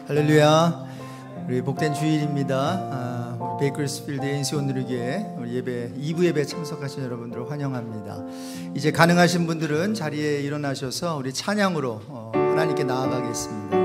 할렐루야. 우리 복된 주일입니다. 우리 베이커스필드 NC 온누리교회 우리 예배 2부 예배 참석하신 여러분들을 환영합니다. 이제 가능하신 분들은 자리에 일어나셔서 우리 찬양으로 하나님께 나아가겠습니다.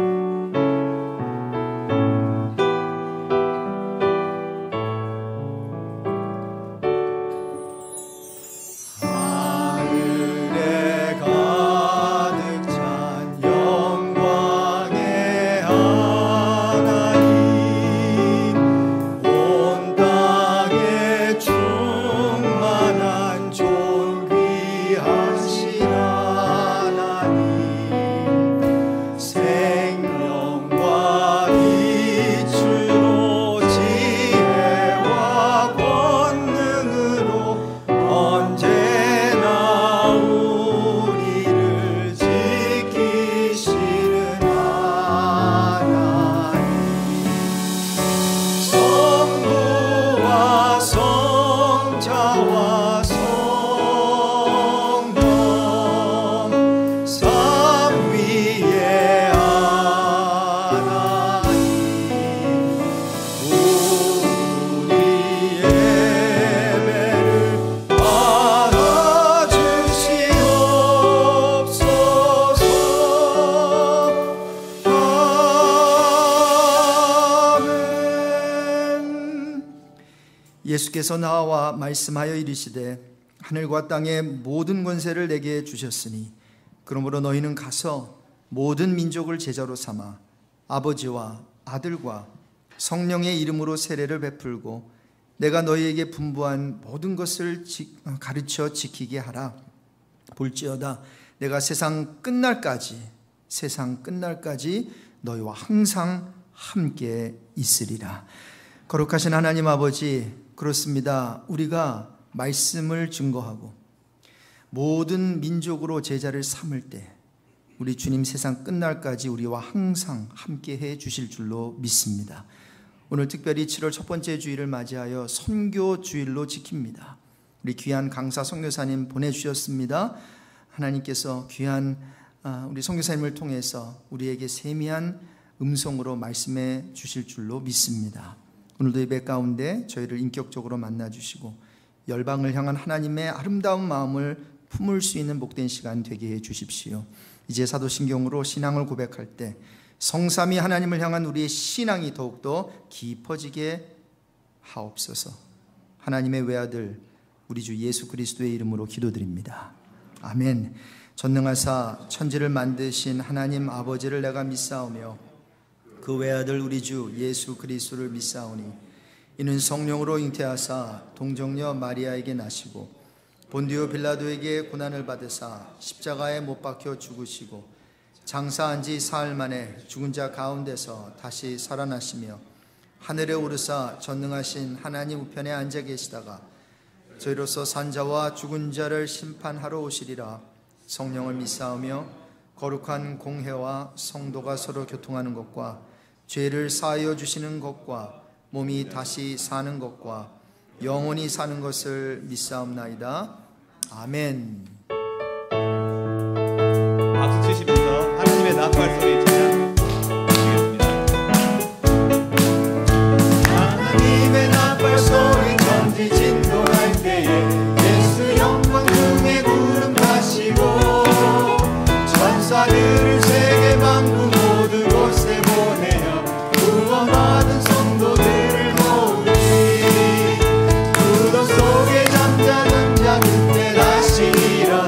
예수께서 나와 말씀하여 이르시되 하늘과 땅의 모든 권세를 내게 주셨으니 그러므로 너희는 가서 모든 민족을 제자로 삼아 아버지와 아들과 성령의 이름으로 세례를 베풀고 내가 너희에게 분부한 모든 것을 가르쳐 지키게 하라. 볼지어다 내가 세상 끝날까지 너희와 항상 함께 있으리라. 거룩하신 하나님 아버지, 그렇습니다. 우리가 말씀을 증거하고 모든 민족으로 제자를 삼을 때 우리 주님 세상 끝날까지 우리와 항상 함께 해 주실 줄로 믿습니다. 오늘 특별히 7월 첫 번째 주일을 맞이하여 선교 주일로 지킵니다. 우리 귀한 강사 선교사님 보내주셨습니다. 하나님께서 귀한 우리 선교사님을 통해서 우리에게 세미한 음성으로 말씀해 주실 줄로 믿습니다. 오늘도 예배 가운데 저희를 인격적으로 만나주시고 열방을 향한 하나님의 아름다운 마음을 품을 수 있는 복된 시간 되게 해 주십시오. 이제 사도신경으로 신앙을 고백할 때 성삼위 하나님을 향한 우리의 신앙이 더욱더 깊어지게 하옵소서. 하나님의 외아들 우리 주 예수 그리스도의 이름으로 기도드립니다. 아멘. 전능하사 천지를 만드신 하나님 아버지를 내가 믿사오며 그 외아들 우리 주 예수 그리스도를 믿사오니 이는 성령으로 잉태하사 동정녀 마리아에게 나시고 본디오 빌라도에게 고난을 받으사 십자가에 못 박혀 죽으시고 장사한 지 사흘 만에 죽은 자 가운데서 다시 살아나시며 하늘에 오르사 전능하신 하나님 우편에 앉아 계시다가 저희로서 산 자와 죽은 자를 심판하러 오시리라. 성령을 믿사오며 거룩한 공회와 성도가 서로 교통하는 것과 죄를 사하여 주시는 것과 몸이 다시 사는 것과 영원히 사는 것을 믿사옵나이다. 아멘. 박수 치시면서 하나님의 나팔 소리 찬양드리겠습니다. 하나님의 나팔 소리 천지 진동할 때에 예수 영광 중에 구름 타시고 천사들을 세계 만국 모두 곳에 보내어 구원받은 성도들을 모으리. 구름 속에 잠자는 자 그때 다시 일어나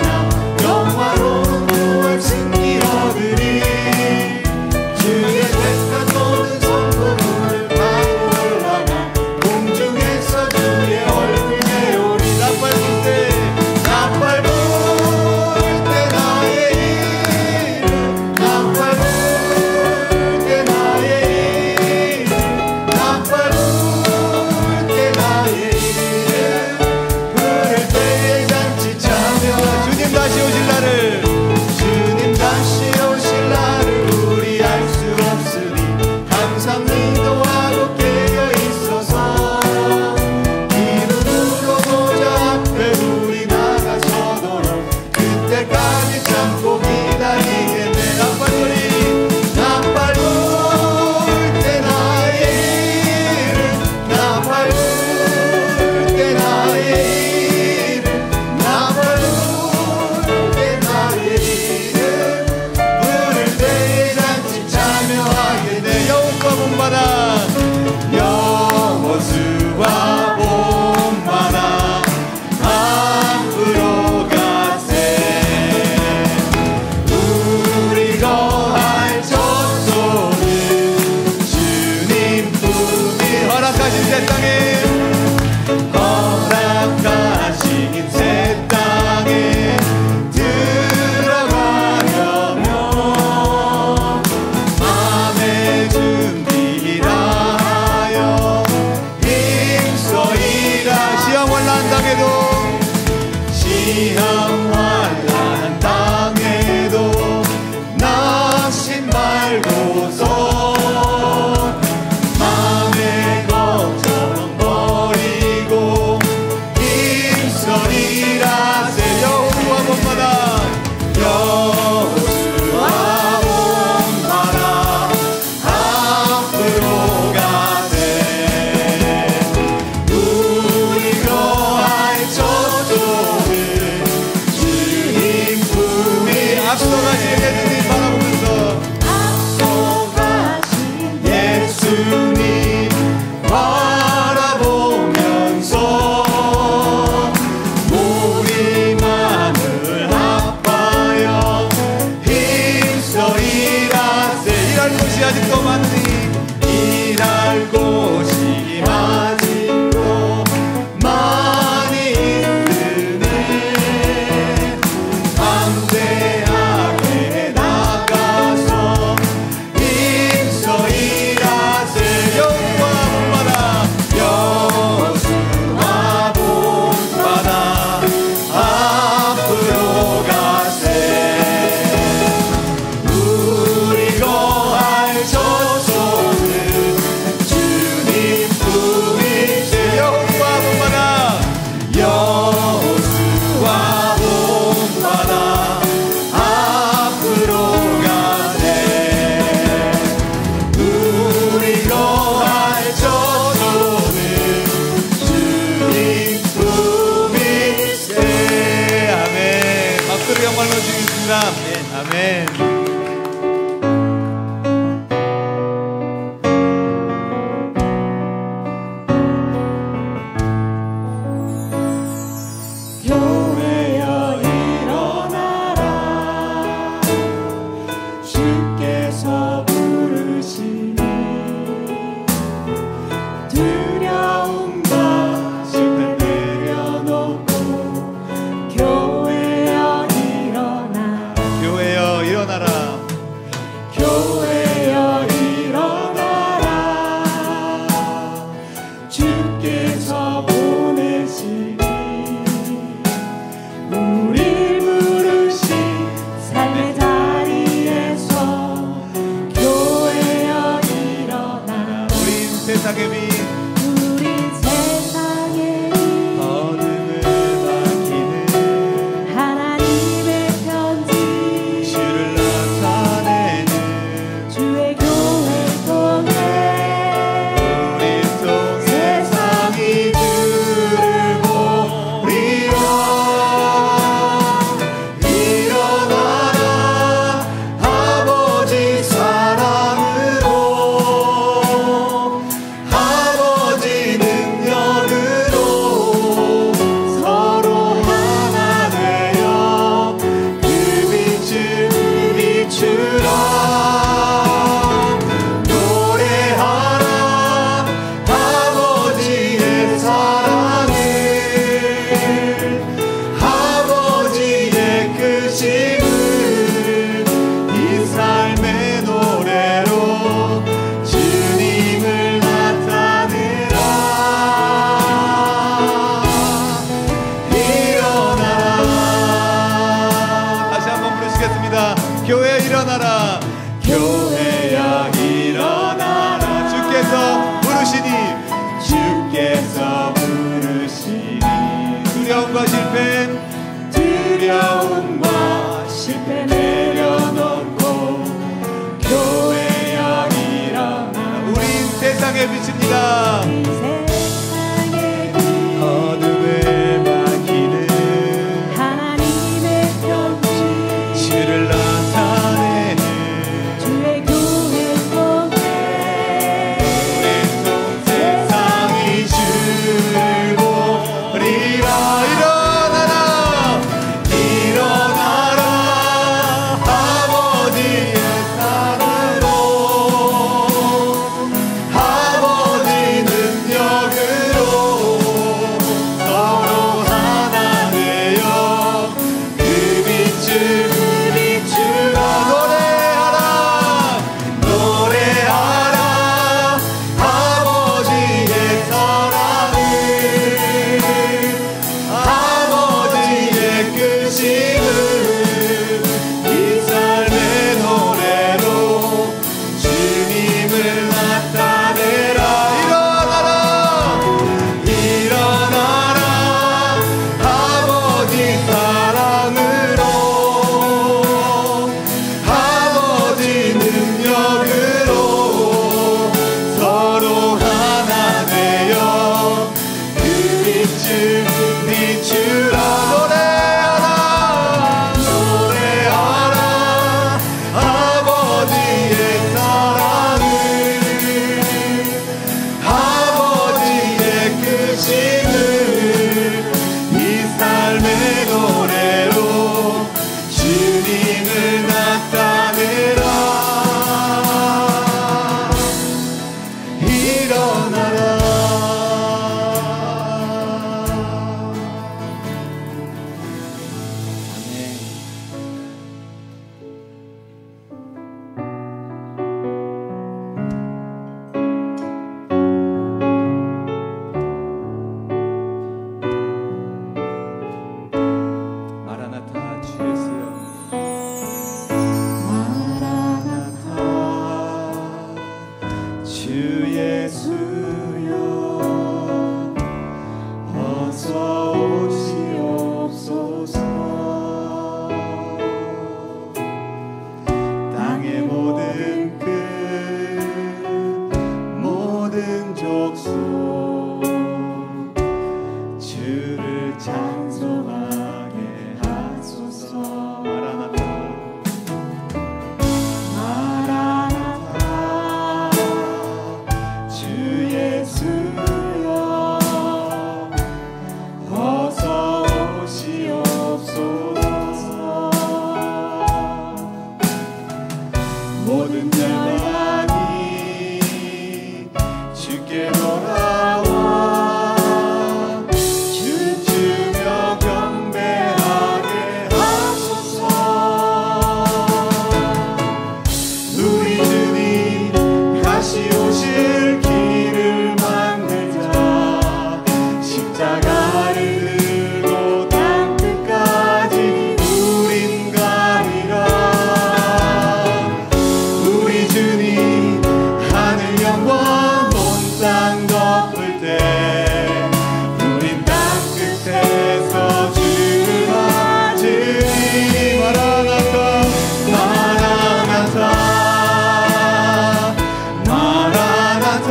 환난 당에도 시험 환난 당해도 낙심 말고서 맘의 걱정 버리고 힘써리라 여호수아 본받아 여호수아 본받아 앞으로 가세 우리 거할 저쪽은 주님 품이 앞서가신 예수님 바라보면서 앞서가신 예수님 바라보면서 우리 마음을 아파요 힘써 일하세 일할 곳이 아직도 많으니 일할 곳이 아직도 많이 있으네 담대하게 나가서 힘써 일하세 여호수아 본받아 여호수아 본받아 앞으로 가세 우리 거할 저쪽은 주님 품이세 여호수아 본받아 여호수아 본받아 앞으로 가세 우리 거할 저쪽은 주님 품이세 아멘. 박수로 영광을 드리겠습니다. 아멘. 교회여 일어나라 주께서 부르시니 두려움과 실패 내려놓고 교회여 일어나라 교회여 일어나라. 교회여 일어나라 주께서 보내시니 우리 부르신 삶의 자리에서 교회여 일어나라 우린 세상의 빛 우리 세상에 어둠을 밝히는 하나님의 편지 주를 나타내는 주의 교회 통해 우리 통해 세상이 주를 보리라 일어나라 아버지 사랑으로 아버지 능력으로 서로 하나 되어 그 빛을 비추라 노래하라 아버지의 사랑을 아버지의 크심을 이 삶의 노래로 주님을 나타내라 일어나라 다시 한번 부르시겠습니다. 교회 일어나라. 교회야 일어나라 주께서 부르시니 주께서 부르시니 두려움과 실패 두려움과 실패 내려놓고 교회야 일어나라 우린 세상의 빛입니다. 세상의 빛 어둠을 밝히는 하나님의 편지 주를 나타내는 주의 교회 통해 세상이 주를 보리라 일어나라. 일어나라 아버지의 사랑으로 아버지 능력 어서 오시옵소서. 땅의 모든 끝 모든 족속 주를 찬송하게 하소서. 마라나타 마라나타 주 예수여 어서 오시옵소서. 모든 열방이 주께 돌아와 춤추며 경배하게 하소서. 우리 주님 다시 오실 길을 만들자. 십자가를 들고 땅 끝까지 우린 가리라. 우리 주님 하늘 영광 온 땅 덮을 때 우린 땅 끝에서 주를 맞으리. 마라나타 마라나타 마라나타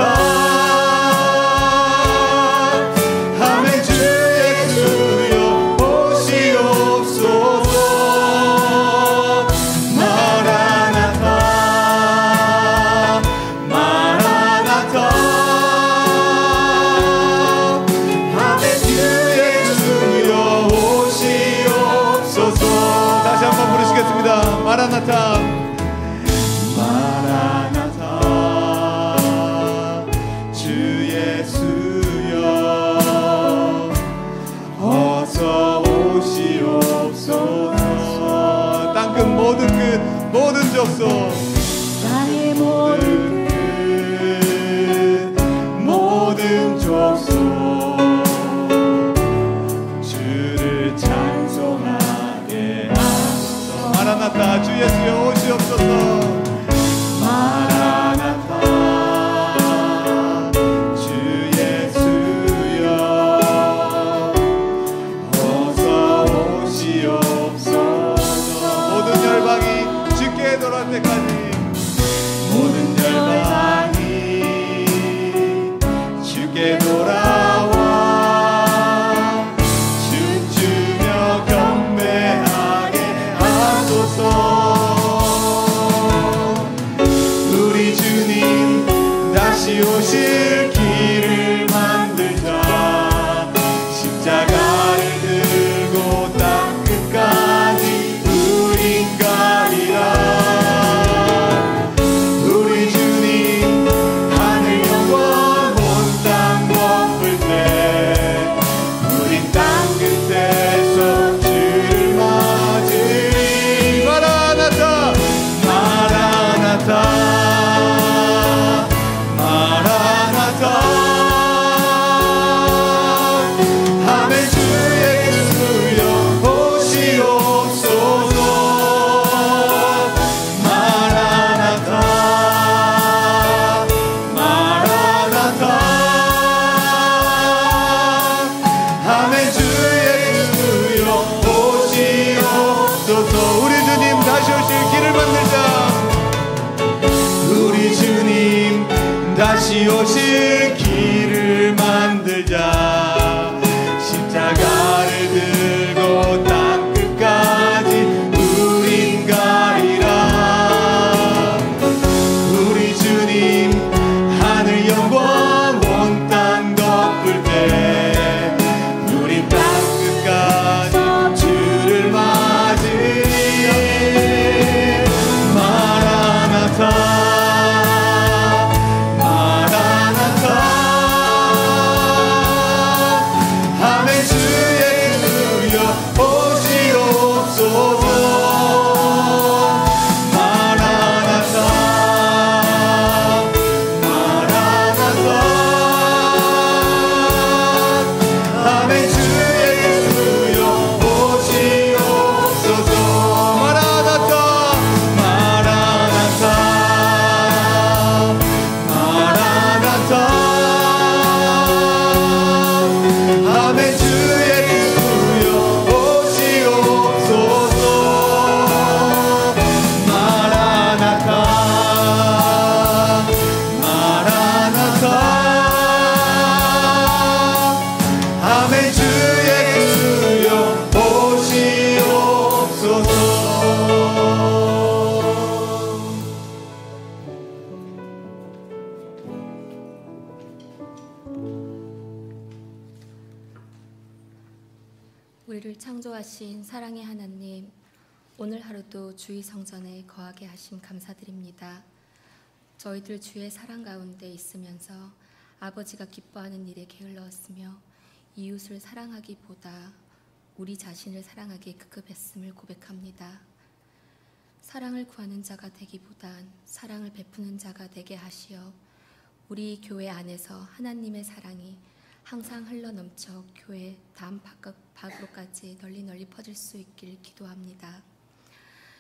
아멘. 주 예수여 오시옵소서. 마라나타 마라나타 아멘. 주 예수여 오시옵소서. 다시 한번 부르시겠습니다. 마라나타 마라나타 주 예수여 어서 오시옵소서. 땅끝 모든 끝 모든 족속 땅의 모든 끝 모든 족속 주를 찬송하게 하소서. 마라나타 주 예수여 오시옵소서. 마라나타 주 예수여 어서 오시옵소서. 모든 열방이 주께 돌아올 때까지 모든 열방이 주께 돌아와 춤추며 경배하게 하소서. 우리 주님 다시 오실 길을 만들자. 십자가를 들고 땅 끝까지 우린 가리라. 우리 주님 하늘 영광 온 땅 덮을 때 우린 땅 끝에서 주를 맞으리. 마라나타 마라나타 마라나타 아멘. 주 우리를 창조하신 사랑의 하나님, 오늘 하루도 주의 성전에 거하게 하심 감사드립니다. 저희들 주의 사랑 가운데 있으면서 아버지가 기뻐하는 일에 게을러었으며 이웃을 사랑하기보다 우리 자신을 사랑하기에 급급했음을 고백합니다. 사랑을 구하는 자가 되기보단 사랑을 베푸는 자가 되게 하시어 우리 교회 안에서 하나님의 사랑이 항상 흘러넘쳐 교회 다음 밖으로까지 널리 퍼질 수 있길 기도합니다.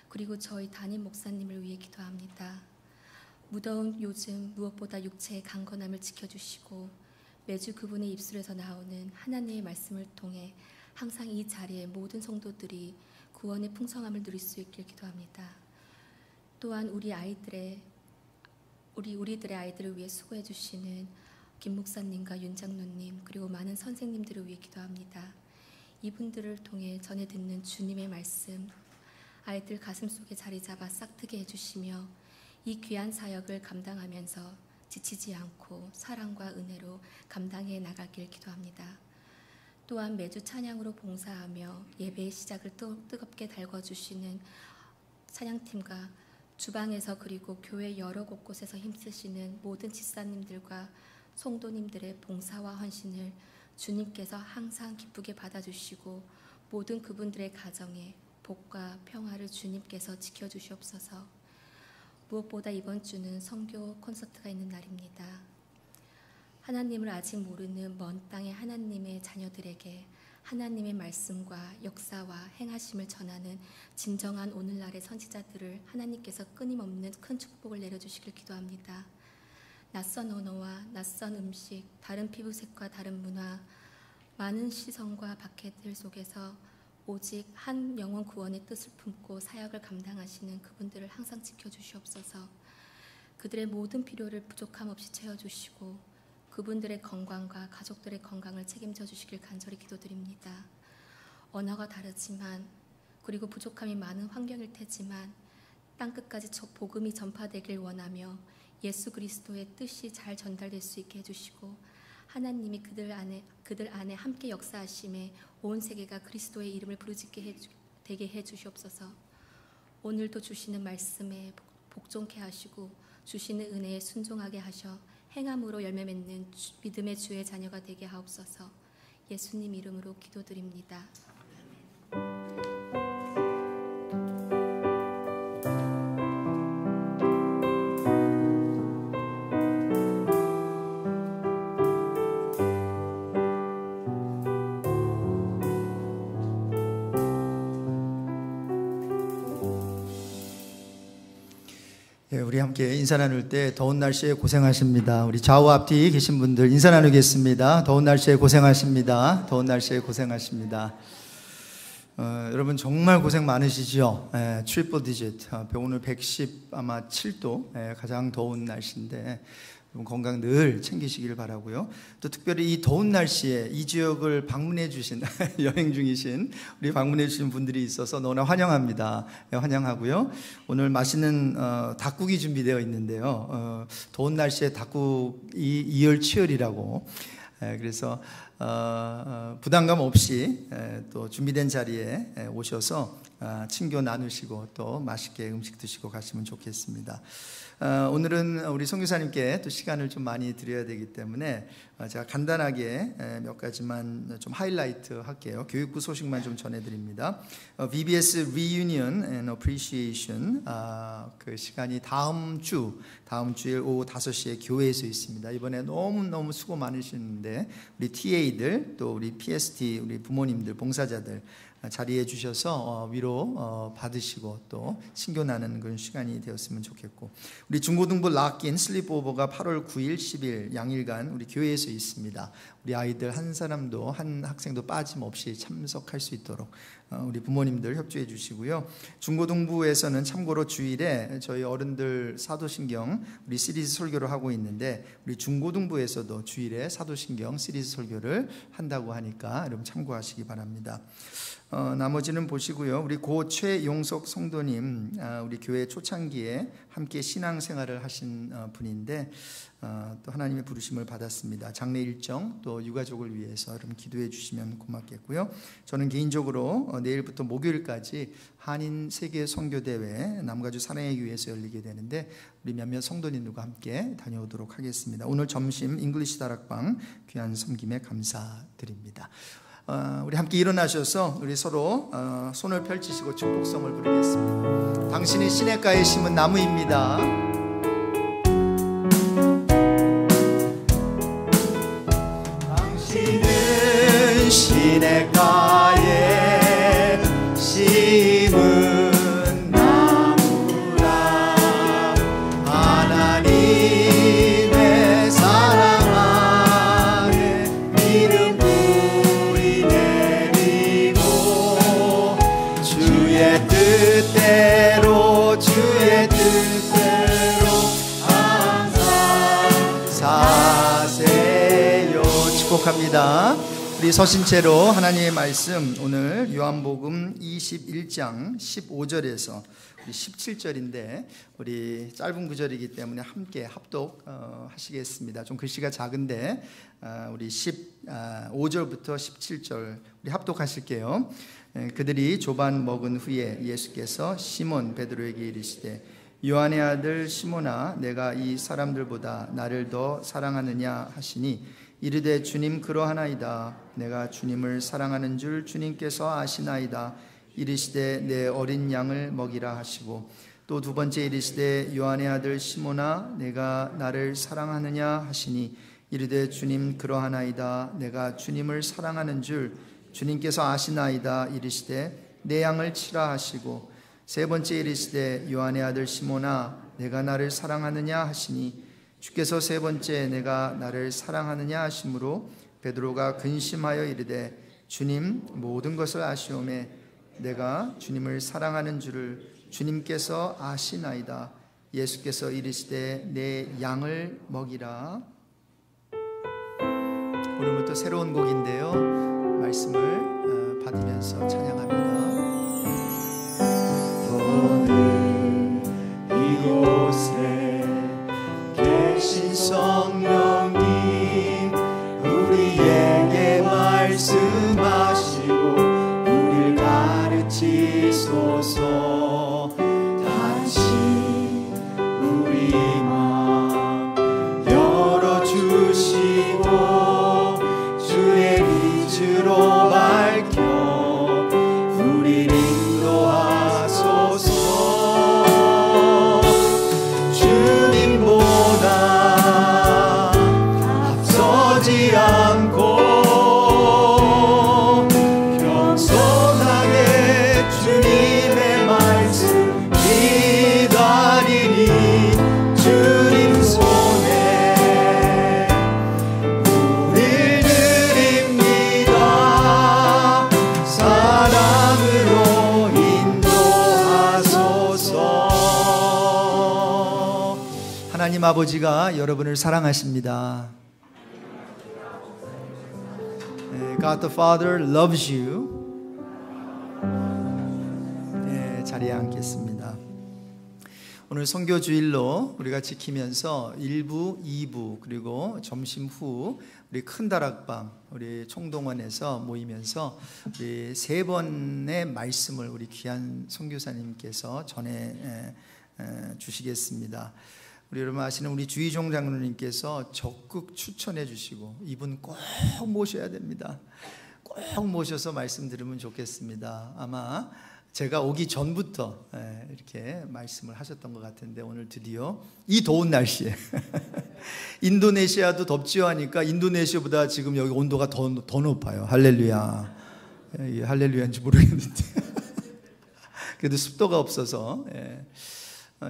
그리고 저희 담임 목사님을 위해 기도합니다. 무더운 요즘 무엇보다 육체의 강건함을 지켜주시고 매주 그분의 입술에서 나오는 하나님의 말씀을 통해 항상 이 자리에 모든 성도들이 구원의 풍성함을 누릴 수 있길 기도합니다. 또한 우리들의 아이들을 위해 수고해 주시는 김 목사님과 윤 장로님 그리고 많은 선생님들을 위해 기도합니다. 이분들을 통해 전해 듣는 주님의 말씀 아이들 가슴 속에 자리 잡아 싹트게 해주시며 이 귀한 사역을 감당하면서 지치지 않고 사랑과 은혜로 감당해 나가길 기도합니다. 또한 매주 찬양으로 봉사하며 예배의 시작을 뜨겁게 달궈주시는 찬양팀과 주방에서 그리고 교회 여러 곳곳에서 힘쓰시는 모든 집사님들과 성도님들의 봉사와 헌신을 주님께서 항상 기쁘게 받아주시고 모든 그분들의 가정에 복과 평화를 주님께서 지켜주시옵소서. 무엇보다 이번 주는 선교 콘서트가 있는 날입니다. 하나님을 아직 모르는 먼 땅의 하나님의 자녀들에게 하나님의 말씀과 역사와 행하심을 전하는 진정한 오늘날의 선지자들을 하나님께서 끊임없는 큰 축복을 내려주시길 기도합니다. 낯선 언어와 낯선 음식, 다른 피부색과 다른 문화, 많은 시선과 박해들 속에서 오직 한 영혼 구원의 뜻을 품고 사역을 감당하시는 그분들을 항상 지켜주시옵소서. 그들의 모든 필요를 부족함 없이 채워주시고 그분들의 건강과 가족들의 건강을 책임져 주시길 간절히 기도드립니다. 언어가 다르지만 그리고 부족함이 많은 환경일 테지만 땅끝까지 복음이 전파되길 원하며 예수 그리스도의 뜻이 잘 전달될 수 있게 해주시고 하나님이 그들 안에 함께 역사하심에 온 세계가 그리스도의 이름을 부르짖게 되게 해주시옵소서. 오늘도 주시는 말씀에 복종케 하시고 주시는 은혜에 순종하게 하셔 행함으로 열매 맺는 믿음의 주의 자녀가 되게 하옵소서. 예수님 이름으로 기도드립니다. 우리 함께 인사 나눌 때 더운 날씨에 고생하십니다. 우리 좌우 앞뒤 계신 분들 인사 나누겠습니다. 더운 날씨에 고생하십니다. 더운 날씨에 고생하십니다. 여러분 정말 고생 많으시죠? 트리플 디짓, 오늘 110 아마 7도 가장 더운 날씨인데 건강 늘 챙기시길 바라고요. 또 특별히 이 더운 날씨에 이 지역을 방문해 주신 여행 중이신 우리 방문해 주신 분들이 있어서 너무나 환영합니다. 환영하고요. 오늘 맛있는 닭국이 준비되어 있는데요. 더운 날씨에 닭국이 이열치열이라고 그래서 부담감 없이 또 준비된 자리에 오셔서 친교 나누시고 또 맛있게 음식 드시고 가시면 좋겠습니다. 오늘은 우리 선교사님께 또 시간을 좀 많이 드려야 되기 때문에 제가 간단하게 몇 가지만 좀 하이라이트 할게요. 교육부 소식만 좀 전해드립니다. VBS Reunion and Appreciation 그 시간이 다음 주일 오후 5시에 교회에서 있습니다. 이번에 너무 수고 많으시는데 우리 TA들 또 우리 PST 우리 부모님들 봉사자들 자리해 주셔서 위로 받으시고 또 신교 나누는 그런 시간이 되었으면 좋겠고 우리 중고등부 락인 슬립오버가 8월 9일 10일 양일간 우리 교회에서 있습니다. 우리 아이들 한 사람도 한 학생도 빠짐없이 참석할 수 있도록 우리 부모님들 협조해 주시고요. 중고등부에서는 참고로 주일에 저희 어른들 사도신경 우리 시리즈 설교를 하고 있는데 우리 중고등부에서도 주일에 사도신경 시리즈 설교를 한다고 하니까 여러분 참고하시기 바랍니다. 나머지는 보시고요. 우리 고 최용석 성도님 우리 교회 초창기에 함께 신앙생활을 하신 분인데 또 하나님의 부르심을 받았습니다. 장례 일정 또 유가족을 위해서 여러분 기도해 주시면 고맙겠고요. 저는 개인적으로 내일부터 목요일까지 한인 세계 선교대회 남가주 사랑의 교회에서 열리게 되는데 우리 몇몇 성도님들과 함께 다녀오도록 하겠습니다. 오늘 점심 잉글리시 다락방 귀한 섬김에 감사드립니다. 우리 함께 일어나셔서 우리 서로 손을 펼치시고 축복성을 부르겠습니다. 당신이 시냇가에 심은 나무입니다. 당신은 시냇가에 심은 나무라. 하나님의 사랑 안에 믿음 뿌리 내리고 주의 뜻대로 항상 사세요. 축복합니다. 우리 서신 채로 하나님의 말씀 오늘 요한복음 21장 15절에서 우리 17절인데 우리 짧은 구절이기 때문에 함께 합독하시겠습니다. 좀 글씨가 작은데 우리 15절부터 17절 우리 합독하실게요. 그들이 조반 먹은 후에 예수께서 시몬 베드로에게 이르시되 요한의 아들 시몬아 내가 이 사람들보다 나를 더 사랑하느냐 하시니 이르되 주님 그러하나이다. 내가 주님을 사랑하는 줄 주님께서 아시나이다. 이르시되 내 어린 양을 먹이라 하시고 또 두 번째 이르시되 요한의 아들 시몬아 내가 나를 사랑하느냐 하시니 이르되 주님 그러하나이다. 내가 주님을 사랑하는 줄 주님께서 아시나이다. 이르시되 내 양을 치라 하시고 세 번째 이르시되 요한의 아들 시몬아 내가 나를 사랑하느냐 하시니 주께서 세 번째 내가 나를 사랑하느냐 하심으로 베드로가 근심하여 이르되 주님 모든 것을 아시오매 내가 주님을 사랑하는 줄을 주님께서 아시나이다. 예수께서 이르시되 내 양을 먹이라. 오늘부터 새로운 곡인데요. 말씀을 받으면서 찬양합니다. 오늘 이곳에 계신 성령님 우리에게 말씀하시고 우리를 가르치소서. 다시 우리 마음 열어주시고 주의 빛으로 밝혀 우리를 인도하소서. 주님보다 앞서지 않고 겸손하게 주님의 말씀 기다리니 주님 손에 문을 드립니다. 사랑으로 인도하소서. 하나님 아버지가 여러분을 사랑하십니다. God the Father loves you. 네, 자리에 앉겠습니다. 오늘 선교 주일로 우리가 지키면서 1부, 2부 그리고 점심 후 우리 큰 다락방 우리 총동원에서 모이면서 우리 세 번의 말씀을 우리 귀한 선교사님께서 전해 주시겠습니다. 우리 여러분 아시는 우리 주희종 장로님께서 적극 추천해 주시고 이분 꼭 모셔야 됩니다. 꼭 모셔서 말씀 들으면 좋겠습니다. 아마 제가 오기 전부터 이렇게 말씀을 하셨던 것 같은데 오늘 드디어 이 더운 날씨에 인도네시아도 덥지요 하니까 인도네시아보다 지금 여기 온도가 더 높아요. 할렐루야. 이게 할렐루야인지 모르겠는데 그래도 습도가 없어서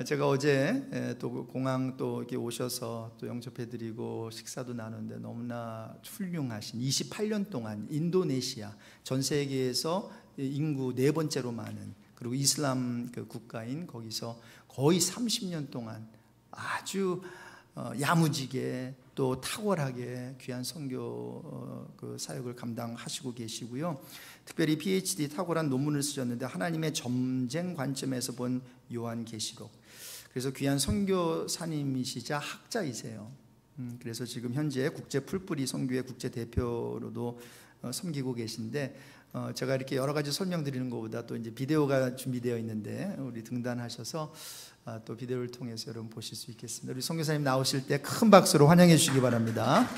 제가 어제 또 공항 또 이렇게 오셔서 또 영접해드리고 식사도 나누는데 너무나 훌륭하신 28년 동안 인도네시아 전 세계에서 인구 4번째로 많은 그리고 이슬람 그 국가인 거기서 거의 30년 동안 아주 야무지게 또 탁월하게 귀한 선교 그 사역을 감당하시고 계시고요. 특별히 PhD 탁월한 논문을 쓰셨는데 하나님의 점쟁 관점에서 본 요한계시록 그래서 귀한 선교사님이시자 학자이세요. 그래서 지금 현재 국제 풀뿌리 선교회 국제 대표로도 섬기고 계신데, 제가 이렇게 여러 가지 설명드리는 것보다 또 이제 비디오가 준비되어 있는데 우리 등단하셔서 또 비디오를 통해서 여러분 보실 수 있겠습니다. 우리 선교사님 나오실 때 큰 박수로 환영해 주시기 바랍니다.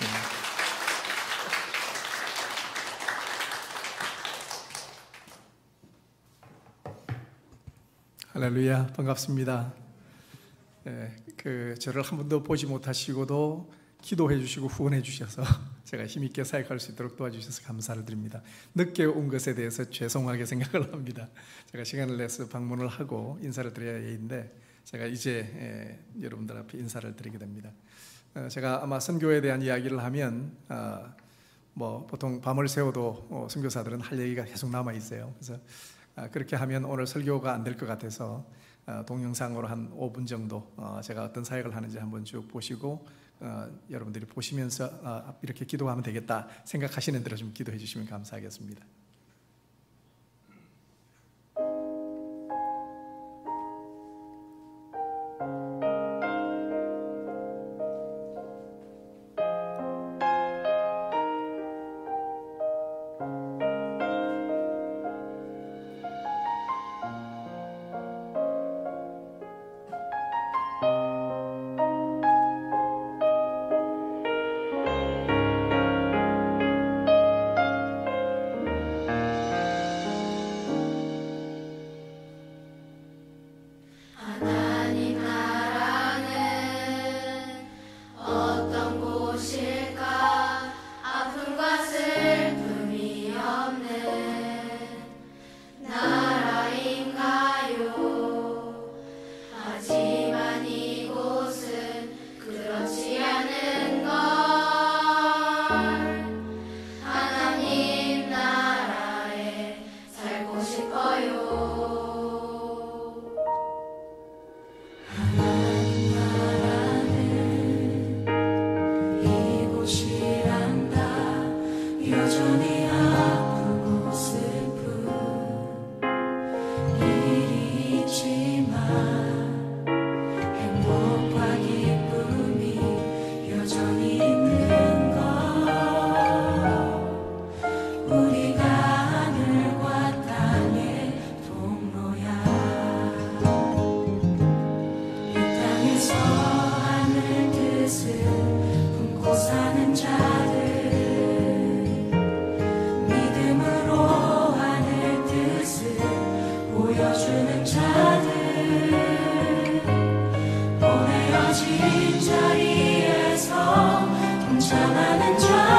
할렐루야, 반갑습니다. 저를 한 번도 보지 못하시고도 기도해 주시고 후원해 주셔서 제가 힘있게 사역할 수 있도록 도와주셔서 감사를 드립니다. 늦게 온 것에 대해서 죄송하게 생각을 합니다. 제가 시간을 내서 방문을 하고 인사를 드려야 했는데 제가 이제 여러분들 앞에 인사를 드리게 됩니다. 제가 아마 선교에 대한 이야기를 하면 보통 밤을 새워도 선교사들은 할 얘기가 계속 남아 있어요. 그래서 그렇게 하면 오늘 설교가 안 될 것 같아서 동영상으로 한 5분 정도 제가 어떤 사역을 하는지 한번 쭉 보시고 여러분들이 보시면서 이렇게 기도하면 되겠다 생각하시는 대로 좀 기도해 주시면 감사하겠습니다. 보내어진 자리에서 동참하는 자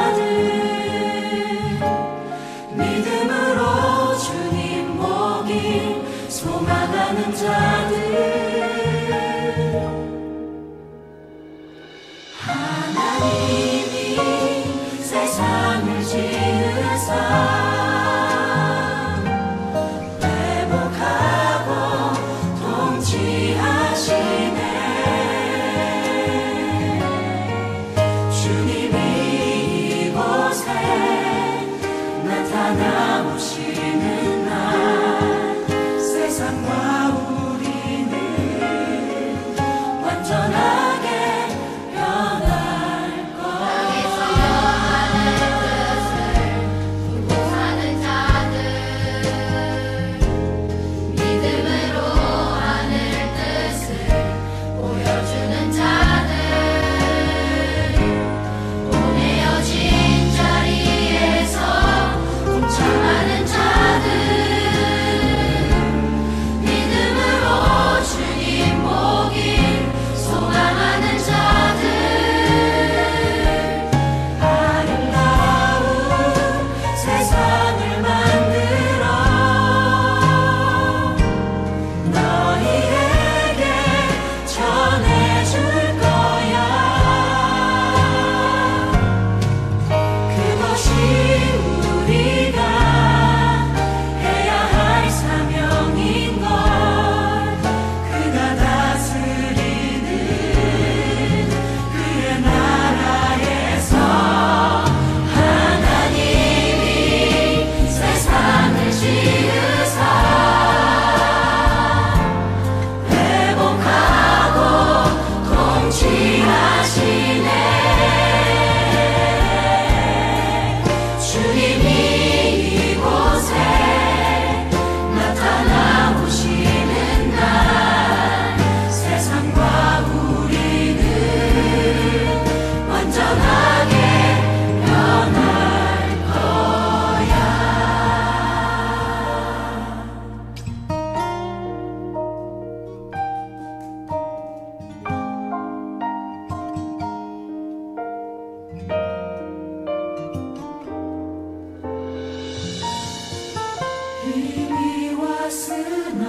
주님이 왔으나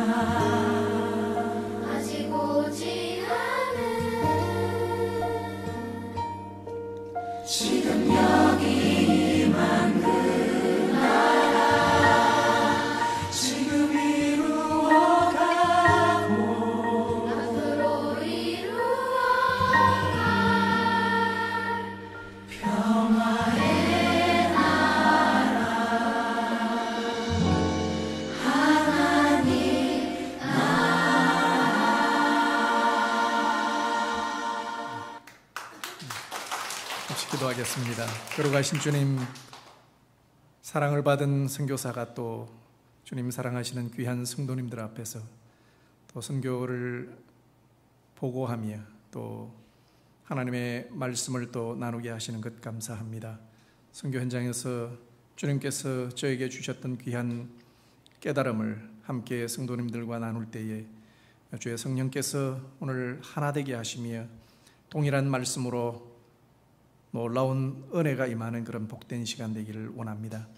아직 오지 않은 지금 여기 임한 그 나라 지금 이루어가고 앞으로 이루어갈 평화의 나라 하나님 같이 기도하겠습니다. 걸어가신 주님, 사랑을 받은 선교사가 또 주님 사랑하시는 귀한 성도님들 앞에서 또 선교를 보고하며 또 하나님의 말씀을 또 나누게 하시는 것 감사합니다. 선교 현장에서 주님께서 저에게 주셨던 귀한 깨달음을 함께 성도님들과 나눌 때에 주의 성령께서 오늘 하나 되게 하시며 동일한 말씀으로 놀라운 은혜가 임하는 그런 복된 시간 되기를 원합니다.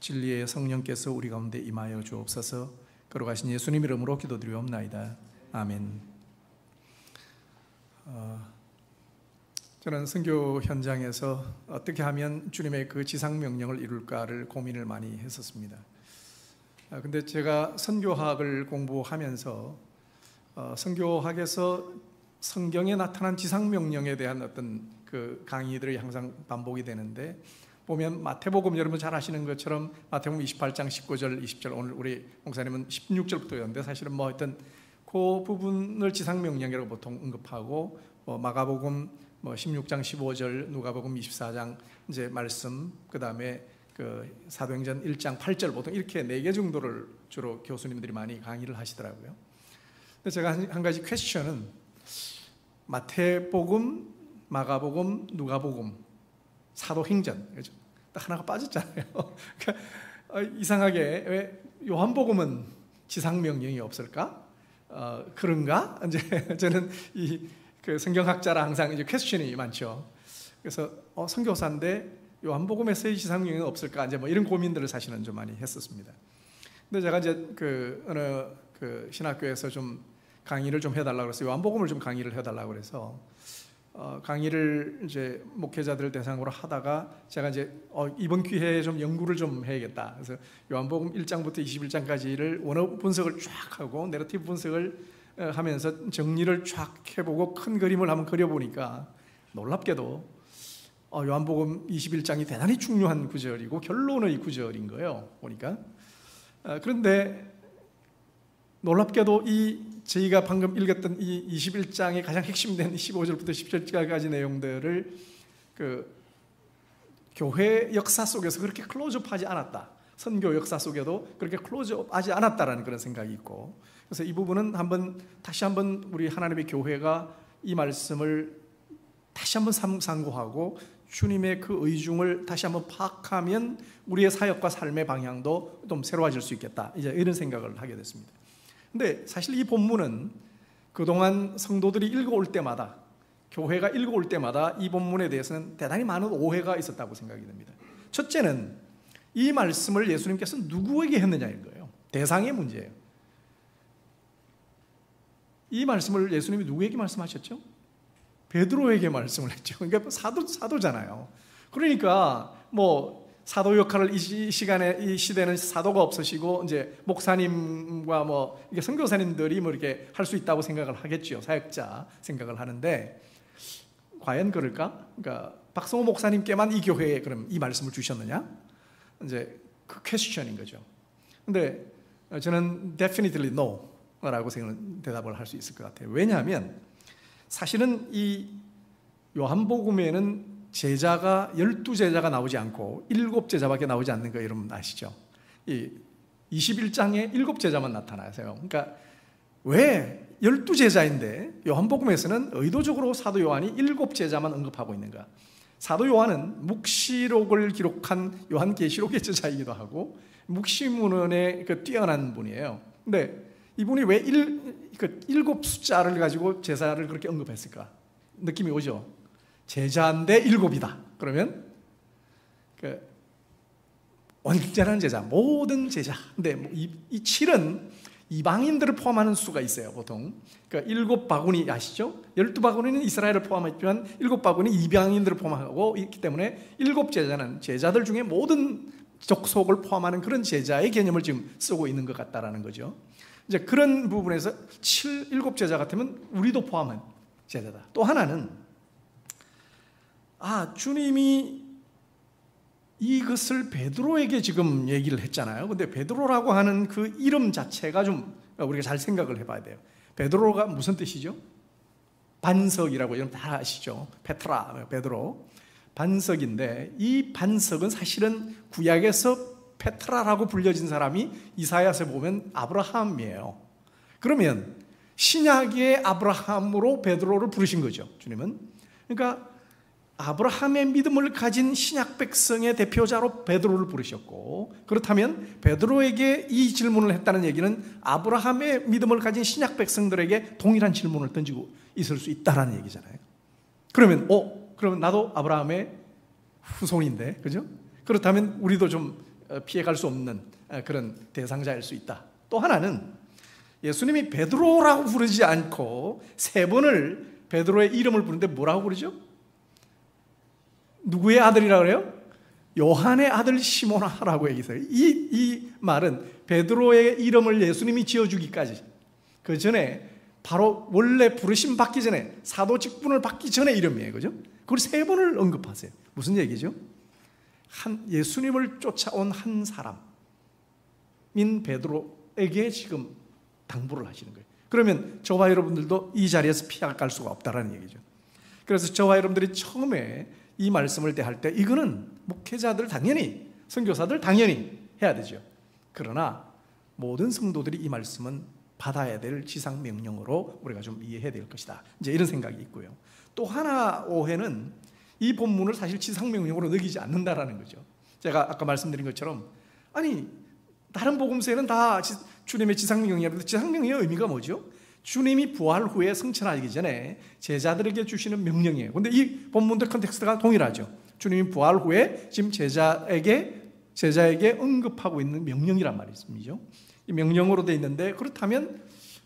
진리의 성령께서 우리 가운데 임하여 주옵소서. 걸어가신 예수님 이름으로 기도드리옵나이다. 아멘. 저는 선교 현장에서 어떻게 하면 주님의 그 지상 명령을 이룰까를 고민을 많이 했었습니다. 근데 제가 선교학을 공부하면서 선교학에서 성경에 나타난 지상 명령에 대한 어떤 그 강의들이 항상 반복이 되는데, 보면 마태복음, 여러분 잘 아시는 것처럼 마태복음 28장 19절 20절, 오늘 우리 목사님은 16절부터였는데 사실은 뭐 하여튼 그 부분을 지상 명령이라고 보통 언급하고, 마가복음 16장 15절, 누가복음 24장 이제 말씀, 그다음에 그 사도행전 1장 8절, 보통 이렇게 4개 정도를 주로 교수님들이 많이 강의를 하시더라고요. 근데 제가 한 가지 퀘스천은 마태복음, 마가복음, 누가복음, 사도행전, 그렇죠? 딱 하나가 빠졌잖아요. 그러니까 이상하게 왜 요한복음은 지상명령이 없을까? 그런가? 이제 저는 그 성경학자라 항상 이제 퀘스천이 많죠. 그래서 선교사인데 요한복음에서의 지상명령이 없을까? 이제 뭐 이런 고민들을 사실은 좀 많이 했었습니다. 근데 제가 이제 어느 신학교에서 좀 강의를 좀 해달라고 그래서 요한복음을 좀 강의를 해달라고 그래서 강의를 이제 목회자들 대상으로 하다가 제가 이제 이번 기회에 좀 연구를 좀 해야겠다. 그래서 요한복음 1장부터 21장까지를 원어 분석을 쫙 하고 내러티브 분석을 하면서 정리를 쫙 해보고 큰 그림을 한번 그려보니까 놀랍게도 요한복음 21장이 대단히 중요한 구절이고 결론의 구절인 거예요. 보니까 그런데 놀랍게도 저희가 방금 읽었던 이 21장의 가장 핵심된 15절부터 17절까지 내용들을 그 교회 역사 속에서 그렇게 클로즈업하지 않았다. 선교 역사 속에도 그렇게 클로즈업하지 않았다라는 그런 생각이 있고, 그래서 이 부분은 다시 한번 우리 하나님의 교회가 이 말씀을 다시 한번 상고하고 주님의 그 의중을 다시 한번 파악하면 우리의 사역과 삶의 방향도 좀 새로워질 수 있겠다. 이제 이런 생각을 하게 됐습니다. 근데 사실 이 본문은 그동안 성도들이 읽어올 때마다, 교회가 읽어올 때마다 이 본문에 대해서는 대단히 많은 오해가 있었다고 생각이 됩니다. 첫째는 이 말씀을 예수님께서 누구에게 했느냐인 거예요. 대상의 문제예요. 이 말씀을 예수님이 누구에게 말씀하셨죠? 베드로에게 말씀을 했죠. 그러니까 사도잖아요. 그러니까 뭐 사도 역할을 이 시간에, 이 시대는 사도가 없으시고 이제 목사님과 뭐 이게 선교사님들이 뭐 이렇게 할 수 있다고 생각을 하겠죠. 사역자 생각을 하는데 과연 그럴까? 그러니까 박성호 목사님께만 이 교회에 그럼 이 말씀을 주셨느냐? 이제 그 퀘스천인 거죠. 근데 저는 definitely no라고 대답을 할 수 있을 것 같아요. 왜냐하면 사실은 이 요한복음에는 제자가 12제자가 나오지 않고 7제자밖에 나오지 않는 거 여러분 아시죠? 이 21장에 7제자만 나타나세요. 그러니까 왜 12제자인데 요한복음에서는 의도적으로 사도 요한이 7제자만 언급하고 있는가? 사도 요한은 묵시록을 기록한 요한계시록의 저자이기도 하고 묵시문헌에 뛰어난 분이에요. 근데 이분이 왜 7 숫자를 가지고 제자를 그렇게 언급했을까? 느낌이 오죠? 제자인데 7이다. 그러면 온전한 제자, 모든 제자. 근데 이 7은 이방인들을 포함하는 수가 있어요, 보통. 그러니까 7바구니 아시죠? 12바구니는 이스라엘을 포함했지만 7바구니 이방인들을 포함하고 있기 때문에 7제자는 제자들 중에 모든 족속을 포함하는 그런 제자의 개념을 지금 쓰고 있는 것 같다라는 거죠. 이제 그런 부분에서 7제자 같으면 우리도 포함한 제자다. 또 하나는 주님이 이것을 베드로에게 지금 얘기를 했잖아요. 근데 베드로라고 하는 그 이름 자체가 좀 우리가 잘 생각을 해봐야 돼요. 베드로가 무슨 뜻이죠? 반석이라고 여러분 다 아시죠? 페트라, 베드로. 반석인데 이 반석은 사실은 구약에서 페트라라고 불려진 사람이 이사야서에 보면 아브라함이에요. 그러면 신약의 아브라함으로 베드로를 부르신 거죠, 주님은. 그러니까 아브라함의 믿음을 가진 신약 백성의 대표자로 베드로를 부르셨고, 그렇다면 베드로에게 이 질문을 했다는 얘기는 아브라함의 믿음을 가진 신약 백성들에게 동일한 질문을 던지고 있을 수 있다는 얘기잖아요. 그러면 나도 아브라함의 후손인데, 그죠? 그렇다면 우리도 좀 피해갈 수 없는 그런 대상자일 수 있다. 또 하나는 예수님이 베드로라고 부르지 않고 3번을 베드로의 이름을 부르는데 뭐라고 부르죠? 누구의 아들이라고 그래요? 요한의 아들 시몬아라고 얘기했어요. 이 말은 베드로의 이름을 예수님이 지어주기까지, 그 전에 바로 원래 부르심 받기 전에, 사도 직분을 받기 전에 이름이에요. 그죠? 그걸 3번을 언급하세요. 무슨 얘기죠? 예수님을 쫓아온 한 사람인 베드로에게 지금 당부를 하시는 거예요. 그러면 저와 여러분들도 이 자리에서 피해갈 수가 없다는 얘기죠. 그래서 저와 여러분들이 처음에 이 말씀을 대할 때 이거는 목회자들 당연히, 선교사들 당연히 해야 되죠. 그러나 모든 성도들이 이 말씀은 받아야 될 지상 명령으로 우리가 좀 이해해야 될 것이다. 이제 이런 생각이 있고요. 또 하나 오해는 이 본문을 사실 지상 명령으로 여기지 않는다라는 거죠. 제가 아까 말씀드린 것처럼 다른 복음서에는 다 주님의 지상 명령이라는데 지상 명령의 의미가 뭐죠? 주님이 부활 후에 승천하기 전에 제자들에게 주시는 명령이에요. 그런데 이 본문들 컨텍스트가 동일하죠. 주님이 부활 후에 지금 제자에게 언급하고 있는 명령이란 말이죠. 이 명령으로 되어 있는데, 그렇다면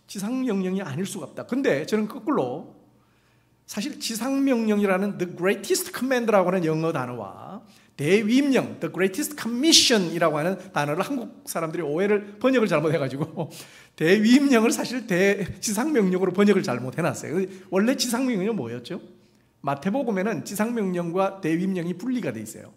지상 명령이 아닐 수가 없다. 근데 저는 거꾸로 사실 지상 명령이라는 the greatest command라고 하는 영어 단어와 대위임령, the greatest commission이라고 하는 단어를 한국 사람들이 번역을 잘못해가지고 대위임령을 사실 지상명령으로 번역을 잘못해놨어요. 원래 지상명령이 뭐였죠? 마태복음에는 지상명령과 대위임령이 분리가 돼 있어요.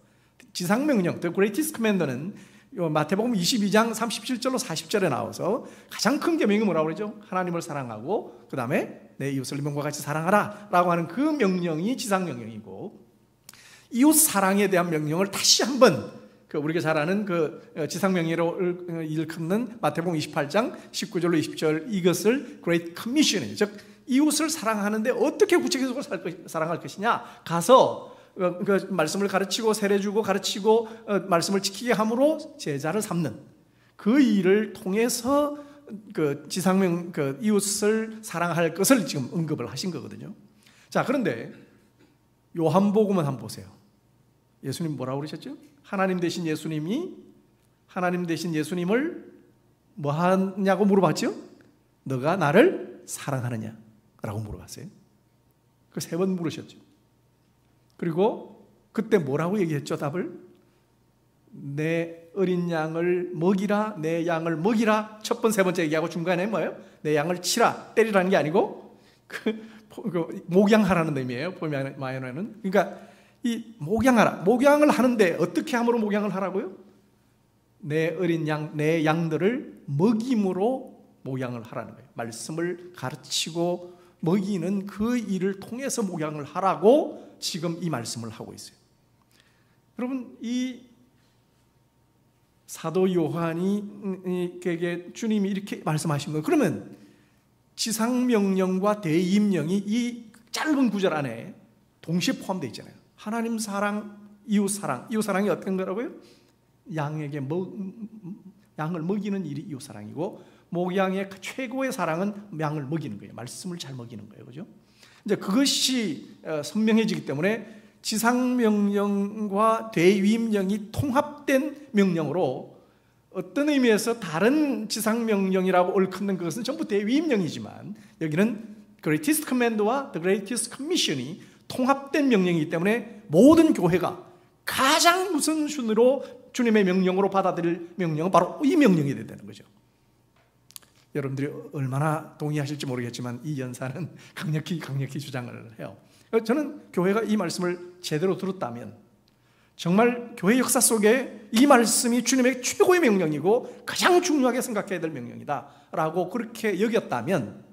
지상명령, the greatest command는 마태복음 22장 37절로 40절에 나와서 가장 큰 계명이 뭐라고 그러죠? 하나님을 사랑하고 그 다음에 내 이웃을 네 명과 같이 사랑하라 라고 하는 그 명령이 지상명령이고, 이웃 사랑에 대한 명령을 다시 한번 우리가 잘 아는 지상명령으로 일컫는 마태복음 28장 19절로 20절, 이것을 Great Commission이에요. 즉 이웃을 사랑하는데 어떻게 구체적으로 사랑할 것이냐, 가서 그 말씀을 가르치고 세례 주고 가르치고 말씀을 지키게 함으로 제자를 삼는 그 일을 통해서 이웃을 사랑할 것을 지금 언급을 하신 거거든요. 자, 그런데 요한복음은 한번 보세요. 예수님 뭐라고 그러셨죠? 하나님 되신 예수님을 뭐 하냐고 물어봤죠? 너가 나를 사랑하느냐? 라고 물어봤어요. 그 3번 물으셨죠. 그리고 그때 뭐라고 얘기했죠? 답을? 내 어린 양을 먹이라, 내 양을 먹이라. 첫 번, 세 번째 얘기하고 중간에 뭐예요? 내 양을 치라, 때리라는 게 아니고 목양하라는 의미예요. 마이너는. 그러니까 이 목양을 하는데 어떻게 함으로 목양을 하라고요? 내 어린 양, 내 양들을 먹임으로 목양을 하라는 거예요. 말씀을 가르치고 먹이는 그 일을 통해서 목양을 하라고 지금 이 말씀을 하고 있어요. 여러분, 이 사도 요한이에게 주님이 이렇게 말씀하십니다. 그러면 지상명령과 대임령이 이 짧은 구절 안에 동시에 포함되어 있잖아요. 하나님 사랑, 이웃 사랑. 이웃 사랑이 어떤 거라고요? 양에게 양을 먹이는 일이 이웃 사랑이고, 목양의 최고의 사랑은 양을 먹이는 거예요. 말씀을 잘 먹이는 거예요. 그죠? 이제 그것이 선명해지기 때문에 지상명령과 대위임령이 통합된 명령으로 어떤 의미에서 다른 지상명령이라고 옳는 것은 전부 대위임령이지만 여기는 Greatest Command와 The Greatest Commission이 통합된 명령이기 때문에 모든 교회가 가장 우선순위로 주님의 명령으로 받아들일 명령은 바로 이 명령이 되는 거죠. 여러분들이 얼마나 동의하실지 모르겠지만 이 연사는 강력히 주장을 해요. 저는 교회가 이 말씀을 제대로 들었다면 정말 교회 역사 속에 이 말씀이 주님의 최고의 명령이고 가장 중요하게 생각해야 될 명령이다 라고 그렇게 여겼다면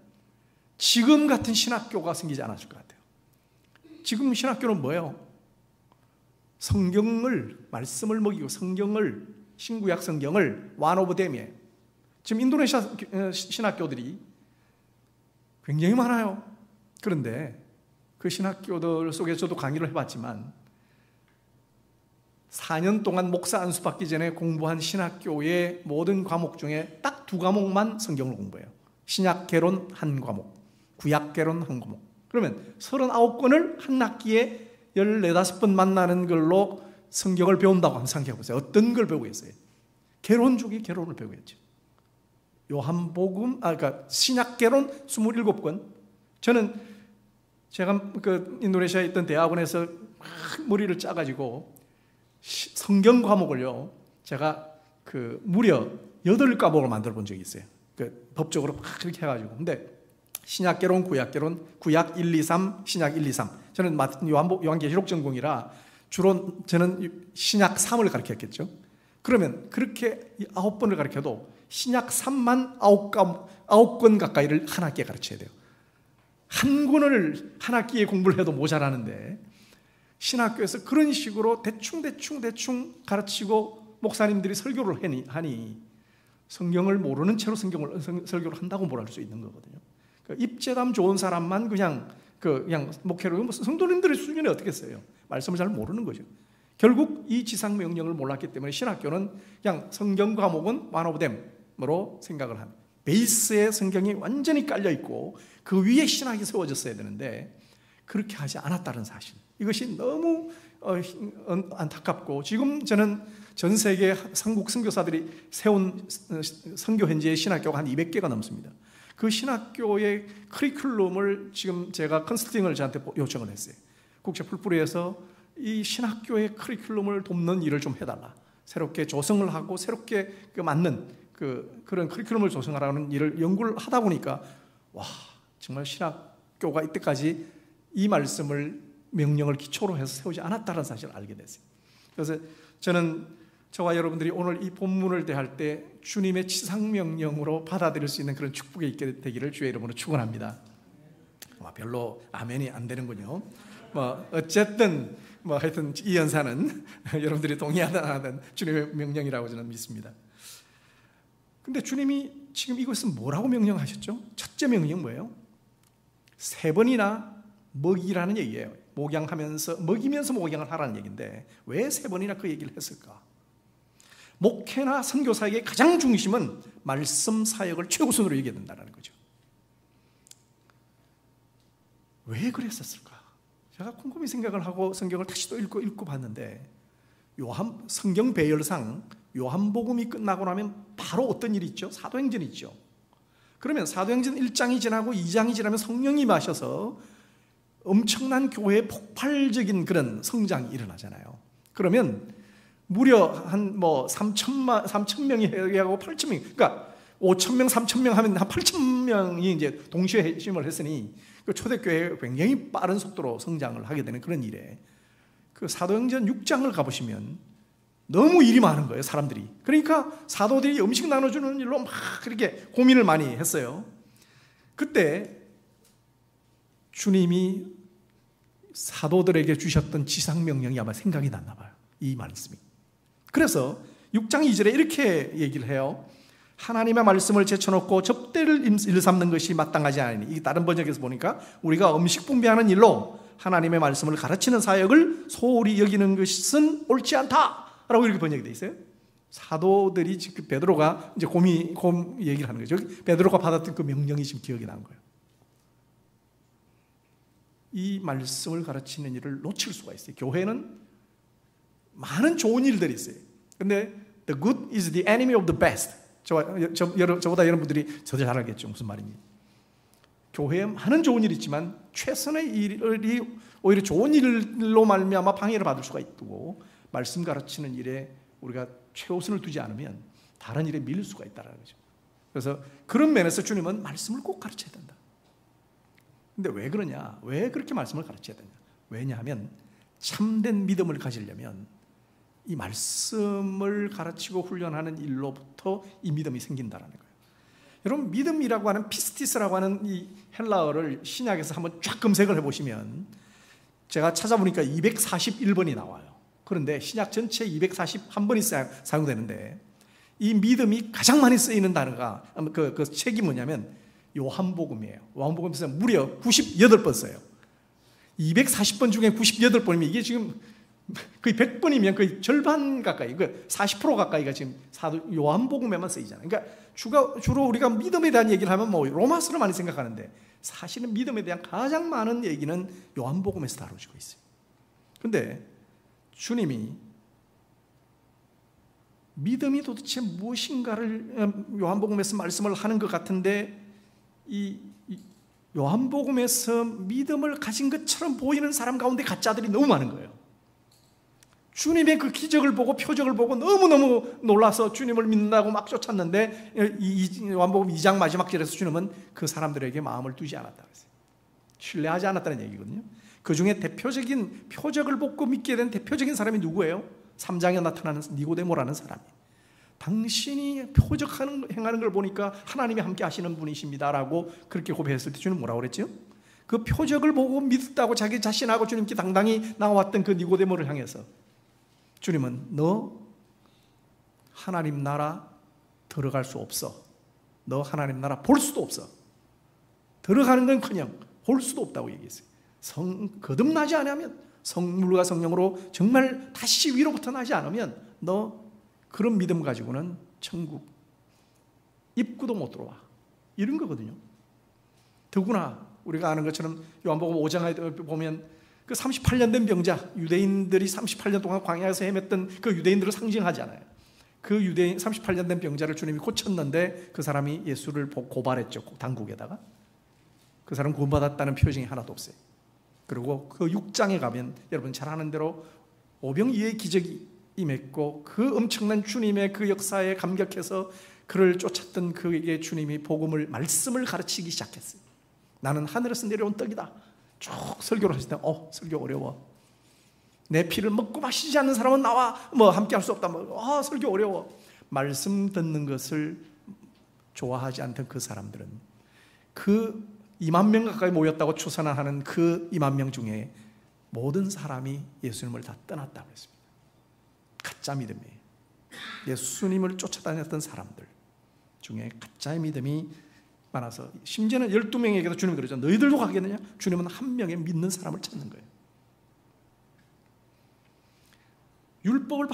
지금 같은 신학교가 생기지 않았을 것 같아요. 지금 신학교는 뭐예요? 성경을, 말씀을 먹이고 성경을, 신구약 성경을 one of them이에요. 지금 인도네시아 신학교들이 굉장히 많아요. 그런데 그 신학교들 속에 저도 강의를 해봤지만 4년 동안 목사 안수 받기 전에 공부한 신학교의 모든 과목 중에 딱 2과목만 성경을 공부해요. 신약 개론 1과목, 구약 개론 1과목. 그러면 39권을 한 학기에 14-15번 만나는 걸로 성경을 배운다고 한번 생각해 보세요. 어떤 걸 배우겠어요? 개론족이 개론을 배우겠죠. 요한복음, 그러니까 신약 개론 27권. 저는 제가 그 인도네시아에 있던 대학원에서 막 머리를 짜가지고 성경 과목을요, 제가 그 무려 8과목을 만들어 본 적이 있어요. 그 법적으로 막 그렇게 해가지고. 근데 신약개론, 구약개론, 구약 1, 2, 3, 신약 1, 2, 3. 저는 요한계시록 전공이라 주로 저는 신약 3을 가르쳤겠죠. 그러면 그렇게 9번을 가르쳐도 신약 3만 9권 가까이를 한 학기에 가르쳐야 돼요. 한 권을 한 학기에 공부를 해도 모자라는데 신학교에서 그런 식으로 대충 가르치고 목사님들이 설교를 하니 성경을 모르는 채로 설교를 한다고 뭘 할 수 있는 거거든요. 입재담 좋은 사람만 그냥 목회로 성도님들의 수준이 어떻겠어요? 말씀을 잘 모르는 거죠. 결국 이 지상 명령을 몰랐기 때문에 신학교는 그냥 성경 과목은 one of them으로 생각을 합니다. 베이스에 성경이 완전히 깔려 있고 그 위에 신학이 세워졌어야 되는데 그렇게 하지 않았다는 사실. 이것이 너무 안타깝고 지금 저는 전 세계 한국 선교사들이 세운 선교현지의 신학교가 한 200개가 넘습니다. 그 신학교의 커리큘럼을 지금 제가 컨설팅을 저한테 요청을 했어요. 국제 풀뿌리에서 이 신학교의 커리큘럼을 돕는 일을 좀 해달라. 새롭게 조성을 하고 새롭게 맞는 그런 커리큘럼을 조성하라는 일을 연구를 하다 보니까 와, 정말 신학교가 이때까지 이 말씀을 명령을 기초로 해서 세우지 않았다는 사실을 알게 됐어요. 그래서 저는 저와 여러분들이 오늘 이 본문을 대할 때 주님의 지상명령으로 받아들일 수 있는 그런 축복이 있게 되기를 주의 이름으로 축원합니다. 별로 아멘이 안 되는군요. 어쨌든 하여튼 이 연사는 여러분들이 동의하든 안 하든 주님의 명령이라고 저는 믿습니다. 근데 주님이 지금 이것은 뭐라고 명령하셨죠? 첫째 명령 뭐예요? 3번이나 먹이라는 얘기예요. 먹이면서 목양을 하라는 얘기인데 왜 3번이나 그 얘기를 했을까? 목회나 선교사에게 가장 중심은 말씀 사역을 최우선으로 여겨야 된다는 거죠. 왜 그랬었을까? 제가 곰곰이 생각을 하고 성경을 다시 또 읽고 봤는데 성경 배열상 요한복음이 끝나고 나면 바로 어떤 일이 있죠? 사도행전이 있죠. 그러면 사도행전 1장이 지나고 2장이 지나면 성령이 임하셔서 엄청난 교회의 폭발적인 그런 성장이 일어나잖아요. 그러면 무려 한 3,000명이 회개하고 8,000명, 그러니까 5,000명, 3,000명 하면 한 8,000명이 이제 동시에 회심을 했으니 그 초대교회가 굉장히 빠른 속도로 성장을 하게 되는 그런 일에 그 사도행전 6장을 가보시면 너무 일이 많은 거예요, 사람들이. 그러니까 사도들이 음식 나눠주는 일로 막 그렇게 고민을 많이 했어요. 그때 주님이 사도들에게 주셨던 지상명령이 아마 생각이 났나 봐요, 이 말씀이. 그래서 6장 2절에 이렇게 얘기를 해요. 하나님의 말씀을 제쳐놓고 접대를 일삼는 것이 마땅하지 않으니, 이 다른 번역에서 보니까 우리가 음식 분배하는 일로 하나님의 말씀을 가르치는 사역을 소홀히 여기는 것은 옳지 않다라고 이렇게 번역이 되어 있어요. 사도들이 지금 베드로가 이제 얘기를 하는 거죠. 베드로가 받았던 그 명령이 지금 기억이 나는 거예요. 이 말씀을 가르치는 일을 놓칠 수가 있어요. 교회는 많은 좋은 일들이 있어요. 근데 the good is the enemy of the best. 저보다 여러분들이 더 잘 알겠죠. 무슨 말인지. 교회에 많은 좋은 일이 있지만 최선의 일이 오히려 좋은 일로 말미암아 방해를 받을 수가 있고, 말씀 가르치는 일에 우리가 최우선을 두지 않으면 다른 일에 밀릴 수가 있다는 거죠. 그래서 그런 면에서 주님은 말씀을 꼭 가르쳐야 된다. 근데 왜 그러냐? 왜 그렇게 말씀을 가르쳐야 되냐? 왜냐하면 참된 믿음을 가지려면 이 말씀을 가르치고 훈련하는 일로부터 이 믿음이 생긴다는 거예요. 여러분, 믿음이라고 하는 피스티스라고 하는 이 헬라어를 신약에서 한번 쫙 검색을 해보시면 제가 찾아보니까 241번이 나와요. 그런데 신약 전체 241번이 사용되는데 이 믿음이 가장 많이 쓰이는 단어가 그 책이 뭐냐면 요한복음이에요. 요한복음에서 무려 98번 써요. 240번 중에 98번이면 이게 지금 거의 100번이면 거의 절반 가까이, 40% 가까이가 지금 사도 요한복음에만 쓰이잖아요. 그러니까 주로 우리가 믿음에 대한 얘기를 하면 뭐 로마서를 많이 생각하는데 사실은 믿음에 대한 가장 많은 얘기는 요한복음에서 다루어지고 있어요. 그런데 주님이 믿음이 도대체 무엇인가를 요한복음에서 말씀을 하는 것 같은데, 이 요한복음에서 믿음을 가진 것처럼 보이는 사람 가운데 가짜들이 너무 많은 거예요. 주님의 그 기적을 보고 표적을 보고 너무너무 놀라서 주님을 믿는다고 막 쫓았는데 요한복음 2장 마지막 절에서 주님은 그 사람들에게 마음을 두지 않았다 그랬어요. 신뢰하지 않았다는 얘기거든요. 그 중에 대표적인 표적을 보고 믿게 된 대표적인 사람이 누구예요? 3장에 나타나는 니고데모라는 사람이, 당신이 행하는 걸 보니까 하나님이 함께 하시는 분이십니다라고 그렇게 고백했을 때 주님 뭐라고 그랬죠? 그 표적을 보고 믿었다고 자기 자신하고 주님께 당당히 나왔던 그 니고데모를 향해서 주님은 너 하나님 나라 들어갈 수 없어. 너 하나님 나라 볼 수도 없어. 들어가는 건커녕 볼 수도 없다고 얘기했어요. 거듭나지 않으면, 성물과 성령으로 정말 다시 위로부터 나지 않으면 너 그런 믿음 가지고는 천국 입구도 못 들어와. 이런 거거든요. 더구나 우리가 아는 것처럼 요한복음 5장에 보면 그 38년 된 병자, 유대인들이 38년 동안 광야에서 헤맸던 그 유대인들을 상징하잖아요. 그 유대인 38년 된 병자를 주님이 고쳤는데 그 사람이 예수를 고발했죠. 당국에다가. 그 사람 구원받았다는 표징이 하나도 없어요. 그리고 그 6장에 가면 여러분 잘 아는 대로 오병이어의 기적이 임했고, 그 엄청난 주님의 그 역사에 감격해서 그를 쫓았던 그에게 주님이 말씀을 가르치기 시작했어요. 나는 하늘에서 내려온 떡이다. 쭉 설교를 하실 때 설교 어려워. 내 피를 먹고 마시지 않는 사람은 나와 함께 할 수 없다. 설교 어려워. 말씀 듣는 것을 좋아하지 않던 그 사람들은 그 2만 명 가까이 모였다고 추산하는 그 2만 명 중에 모든 사람이 예수님을 다 떠났다고 했습니다. 가짜 믿음이에요. 예수님을 쫓아다녔던 사람들 중에 가짜의 믿음이 많아서, 심지어는 12명에게도 주님이 그러죠. 너희들도 가겠느냐? 주님은 한 명의 믿는 사람을 찾는 거예요. 율법을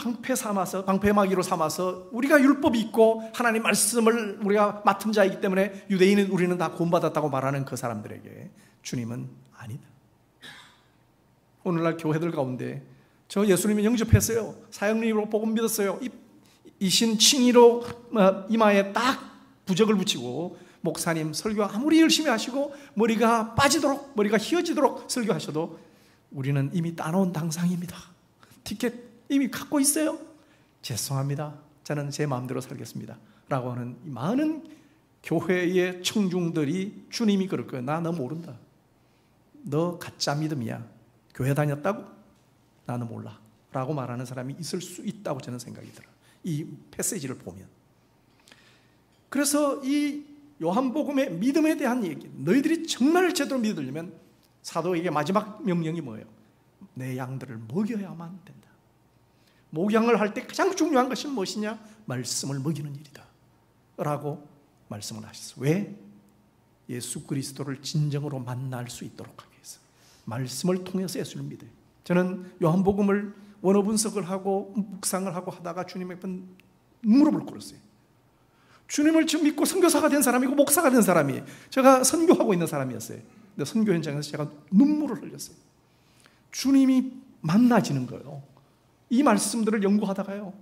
방패막이로 삼아서 우리가 율법이 있고 하나님 말씀을 우리가 맡은 자이기 때문에 유대인은 우리는 다 구원받았다고 말하는 그 사람들에게 주님은 아니다. 오늘날 교회들 가운데 저 예수님을 영접했어요. 사형리로 복음 믿었어요. 이신 칭의로 이마에 딱 부적을 붙이고 목사님 설교 아무리 열심히 하시고 머리가 빠지도록, 머리가 휘어지도록 설교하셔도 우리는 이미 따놓은 당상입니다. 티켓 이미 갖고 있어요. 죄송합니다. 저는 제 마음대로 살겠습니다. 라고 하는 많은 교회의 청중들이 주님이 그럴 거예요. 나 너 모른다. 너 가짜 믿음이야. 교회 다녔다고? 나는 몰라. 라고 말하는 사람이 있을 수 있다고 저는 생각이 들어요. 이 패시지를 보면. 그래서 이 요한복음의 믿음에 대한 얘기, 너희들이 정말 제대로 믿으려면 사도에게 마지막 명령이 뭐예요? 내 양들을 먹여야만 된다. 목양을 할 때 가장 중요한 것이 무엇이냐? 말씀을 먹이는 일이다 라고 말씀을 하셨어요. 왜? 예수 그리스도를 진정으로 만날 수 있도록 하기 위해서. 말씀을 통해서 예수를 믿어요. 저는 요한복음을 원어 분석을 하고 묵상을 하고 하다가 주님의 무릎을 꿇었어요. 주님을 지금 믿고 선교사가 된 사람이고 목사가 된 사람이, 제가 선교하고 있는 사람이었어요. 근데 선교 현장에서 제가 눈물을 흘렸어요. 주님이 만나지는 거예요. 이 말씀들을 연구하다가요,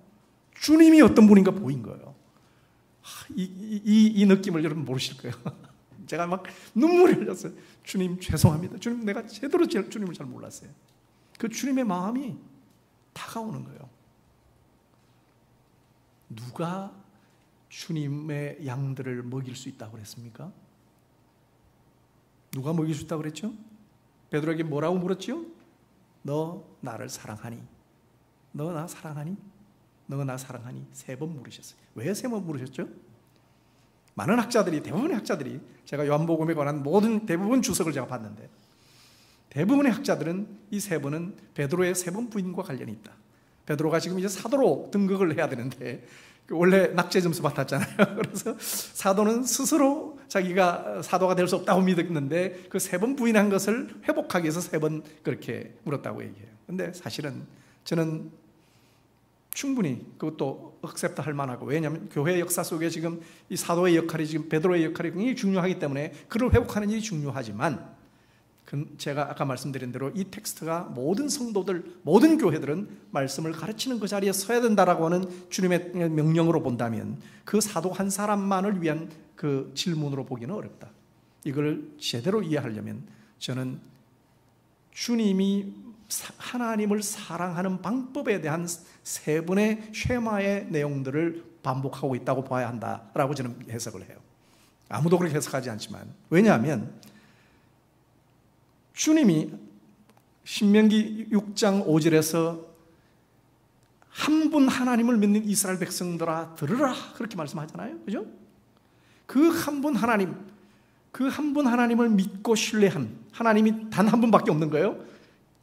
주님이 어떤 분인가 보인 거예요. 이 느낌을 여러분 모르실 거예요. 제가 막 눈물이 흘렸어요. 주님 죄송합니다. 주님, 내가 제대로 주님을 잘 몰랐어요. 그 주님의 마음이 다가오는 거예요. 누가 주님의 양들을 먹일 수 있다고 그랬습니까? 누가 먹일 수 있다고 그랬죠? 베드로에게 뭐라고 물었죠? 너 나를 사랑하니? 너 나 사랑하니? 너 나 사랑하니? 3번 물으셨어요. 왜 3번 물으셨죠? 많은 학자들이, 대부분의 학자들이, 제가 요한복음에 관한 대부분 주석을 제가 봤는데, 대부분의 학자들은 이 3번은 베드로의 3번 부인과 관련이 있다. 베드로가 지금 이제 사도로 등극을 해야 되는데 원래 낙제 점수 받았잖아요. 그래서 사도는 스스로 자기가 사도가 될 수 없다고 믿었는데 그 3번 부인한 것을 회복하기 위해서 3번 그렇게 물었다고 얘기해요. 근데 사실은 저는 충분히 그것도 억셉트 할 만하고, 왜냐하면 교회 역사 속에 지금 이 사도의 역할이, 지금 베드로의 역할이 굉장히 중요하기 때문에 그를 회복하는 일이 중요하지만, 제가 아까 말씀드린 대로 이 텍스트가 모든 성도들, 모든 교회들은 말씀을 가르치는 그 자리에 서야 된다라고 하는 주님의 명령으로 본다면 그 사도 한 사람만을 위한 그 질문으로 보기는 어렵다. 이걸 제대로 이해하려면 저는 주님이 하나님을 사랑하는 방법에 대한 3번의 쉐마의 내용들을 반복하고 있다고 봐야 한다라고 저는 해석을 해요. 아무도 그렇게 해석하지 않지만, 왜냐하면 주님이 신명기 6장 5절에서 한 분 하나님을 믿는 이스라엘 백성들아 들으라, 그렇게 말씀하잖아요. 그죠? 그 한 분 하나님, 그 한 분 하나님을 믿고 신뢰한 하나님이 단 한 분밖에 없는 거예요.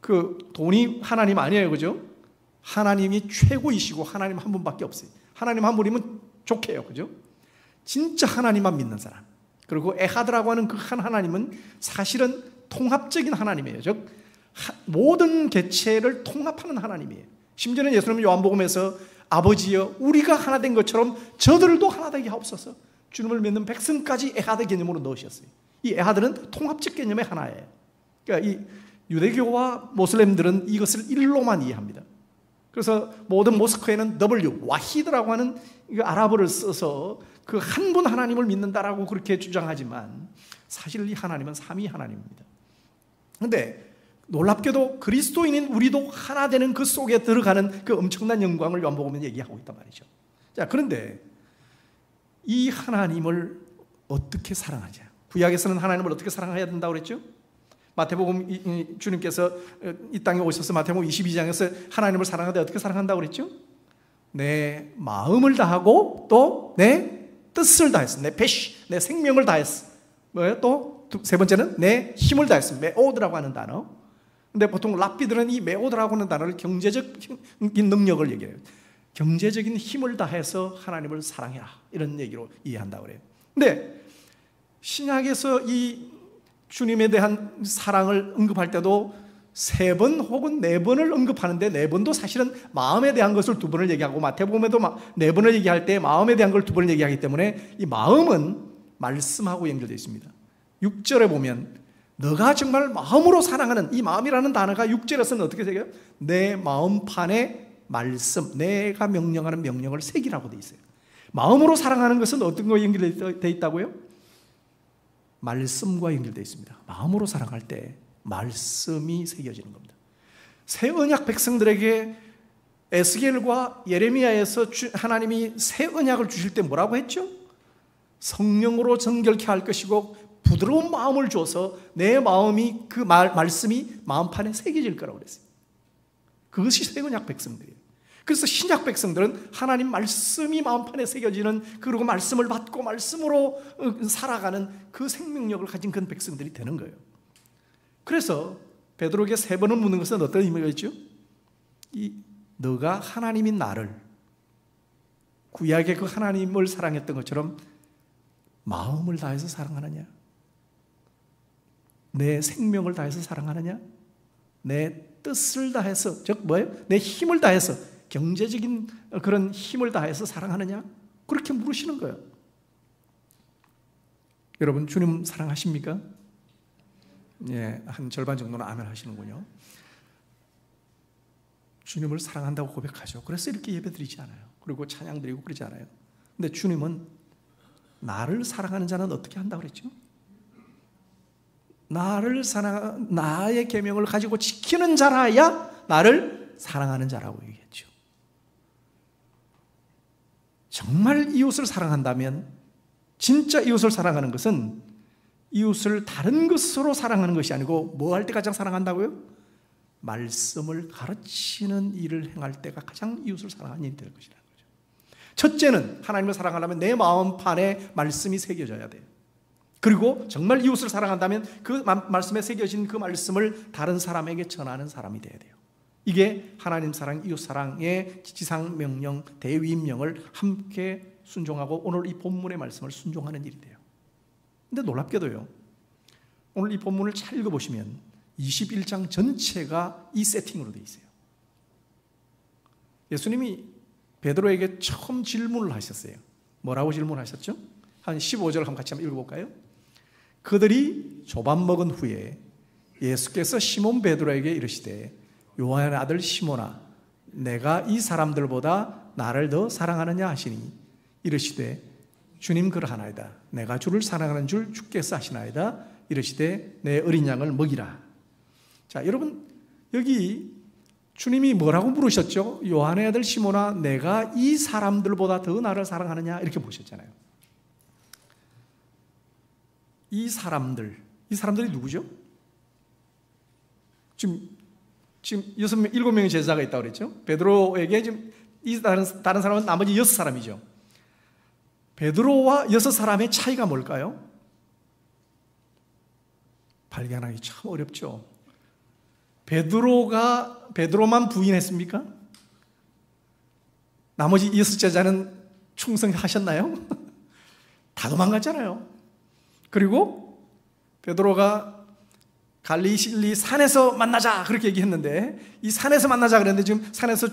그 돈이 하나님 아니에요. 그죠? 하나님이 최고이시고 하나님 한 분밖에 없어요. 하나님 한 분이면 좋게요. 그죠? 진짜 하나님만 믿는 사람. 그리고 에하드라고 하는 그 한 하나님은 사실은 통합적인 하나님이에요. 즉 모든 개체를 통합하는 하나님이에요. 심지어는 예수님은 요한복음에서 아버지여 우리가 하나 된 것처럼 저들도 하나 되게 하옵소서, 주님을 믿는 백성까지 에하드 개념으로 넣으셨어요. 이 에하드는 통합적 개념의 하나예요. 그러니까 이 유대교와 모슬렘들은 이것을 일로만 이해합니다. 그래서 모든 모스크에는 W, 와히드라고 하는 아랍어를 써서 그 한 분 하나님을 믿는다라고 그렇게 주장하지만 사실 이 하나님은 삼위 하나님입니다. 그런데 놀랍게도 그리스도인인 우리도 하나 되는 그 속에 들어가는 그 엄청난 영광을 요한복음은 얘기하고 있단 말이죠. 자, 그런데 이 하나님을 어떻게 사랑하자? 구약에서는 하나님을 어떻게 사랑해야 된다고 그랬죠? 마태복음 주님께서 이 땅에 오셔서 마태복음 22장에서 하나님을 사랑하되 어떻게 사랑한다고 그랬죠? 내 마음을 다하고 또 내 뜻을 다했어. 내 패시, 내 생명을 다했어. 뭐예요? 또 세 번째는 내 힘을 다했어. 메오드라고 하는 단어. 근데 보통 랍비들은 이 메오드라고 하는 단어를 경제적인 능력을 얘기해요. 경제적인 힘을 다해서 하나님을 사랑해라, 이런 얘기로 이해한다고 그래요. 근데 신약에서 이 주님에 대한 사랑을 언급할 때도 3번 혹은 4번을 언급하는데 4번도 사실은 마음에 대한 것을 2번을 얘기하고, 마태복음에도 4번을 얘기할 때 마음에 대한 걸 2번을 얘기하기 때문에 이 마음은 말씀하고 연결되어 있습니다. 6절에 보면 너가 정말 마음으로 사랑하는, 이 마음이라는 단어가 6절에서는 어떻게 새겨요? 내 마음판에 말씀, 내가 명령하는 명령을 새기라고 되어 있어요. 마음으로 사랑하는 것은 어떤 거에 연결되어 있다고요? 말씀과 연결되어 있습니다. 마음으로 사랑할 때 말씀이 새겨지는 겁니다. 새 언약 백성들에게 에스겔과 예레미야에서 하나님이 새 언약을 주실 때 뭐라고 했죠? 성령으로 정결케 할 것이고 부드러운 마음을 줘서 내 마음이, 그 말씀이 마음판에 새겨질 거라고 그랬어요. 그것이 새 언약 백성들이에요. 그래서 신약 백성들은 하나님 말씀이 마음판에 새겨지는, 그리고 말씀을 받고 말씀으로 살아가는 그 생명력을 가진 그런 백성들이 되는 거예요. 그래서 베드로에게 3번을 묻는 것은 어떤 의미가 있죠? 너가 하나님인 나를, 구약의 그 하나님을 사랑했던 것처럼 마음을 다해서 사랑하느냐? 내 생명을 다해서 사랑하느냐? 내 뜻을 다해서, 즉 뭐예요? 내 힘을 다해서, 경제적인 그런 힘을 다해서 사랑하느냐? 그렇게 물으시는 거예요. 여러분, 주님 사랑하십니까? 예, 한 절반 정도는 아멘 하시는군요. 주님을 사랑한다고 고백하죠. 그래서 이렇게 예배드리지 않아요. 그리고 찬양드리고 그러지 않아요. 근데 주님은 나를 사랑하는 자는 어떻게 한다고 그랬죠? 나의 계명을 가지고 지키는 자라야 나를 사랑하는 자라고 얘기했죠. 정말 이웃을 사랑한다면, 진짜 이웃을 사랑하는 것은 이웃을 다른 것으로 사랑하는 것이 아니고 뭐 할 때 가장 사랑한다고요? 말씀을 가르치는 일을 행할 때가 가장 이웃을 사랑하는 일이 될 것이라는 거죠. 첫째는 하나님을 사랑하려면 내 마음판에 말씀이 새겨져야 돼요. 그리고 정말 이웃을 사랑한다면 그 말씀에 새겨진 그 말씀을 다른 사람에게 전하는 사람이 돼야 돼요. 이게 하나님 사랑, 이웃 사랑의 지상 명령, 대위임령을 함께 순종하고 오늘 이 본문의 말씀을 순종하는 일이 돼요. 근데 놀랍게도요, 오늘 이 본문을 잘 읽어보시면 21장 전체가 이 세팅으로 되어 있어요. 예수님이 베드로에게 처음 질문을 하셨어요. 뭐라고 질문하셨죠? 한 15절 한번 같이 한번 읽어볼까요? 그들이 조밥 먹은 후에 예수께서 시몬 베드로에게 이르시되 요한의 아들 시몬아, 내가 이 사람들보다 나를 더 사랑하느냐 하시니 이르시되 주님 그러하나이다. 내가 주를 사랑하는 줄 주께서 아시나이다. 이르시되 내 어린 양을 먹이라. 자, 여러분, 여기 주님이 뭐라고 물으셨죠? 요한의 아들 시몬아, 내가 이 사람들보다 더 나를 사랑하느냐? 이렇게 보셨잖아요. 이 사람들이 누구죠? 지금 7명의 제자가 있다고 그랬죠? 베드로에게 지금 이 다른 사람은 나머지 6사람이죠. 베드로와 6사람의 차이가 뭘까요? 발견하기 참 어렵죠. 베드로만 부인했습니까? 나머지 6제자는 충성하셨나요? 다 도망갔잖아요. 그리고 베드로가 갈릴리 산에서 만나자 그렇게 얘기했는데, 이 산에서 만나자 그랬는데 지금 산에서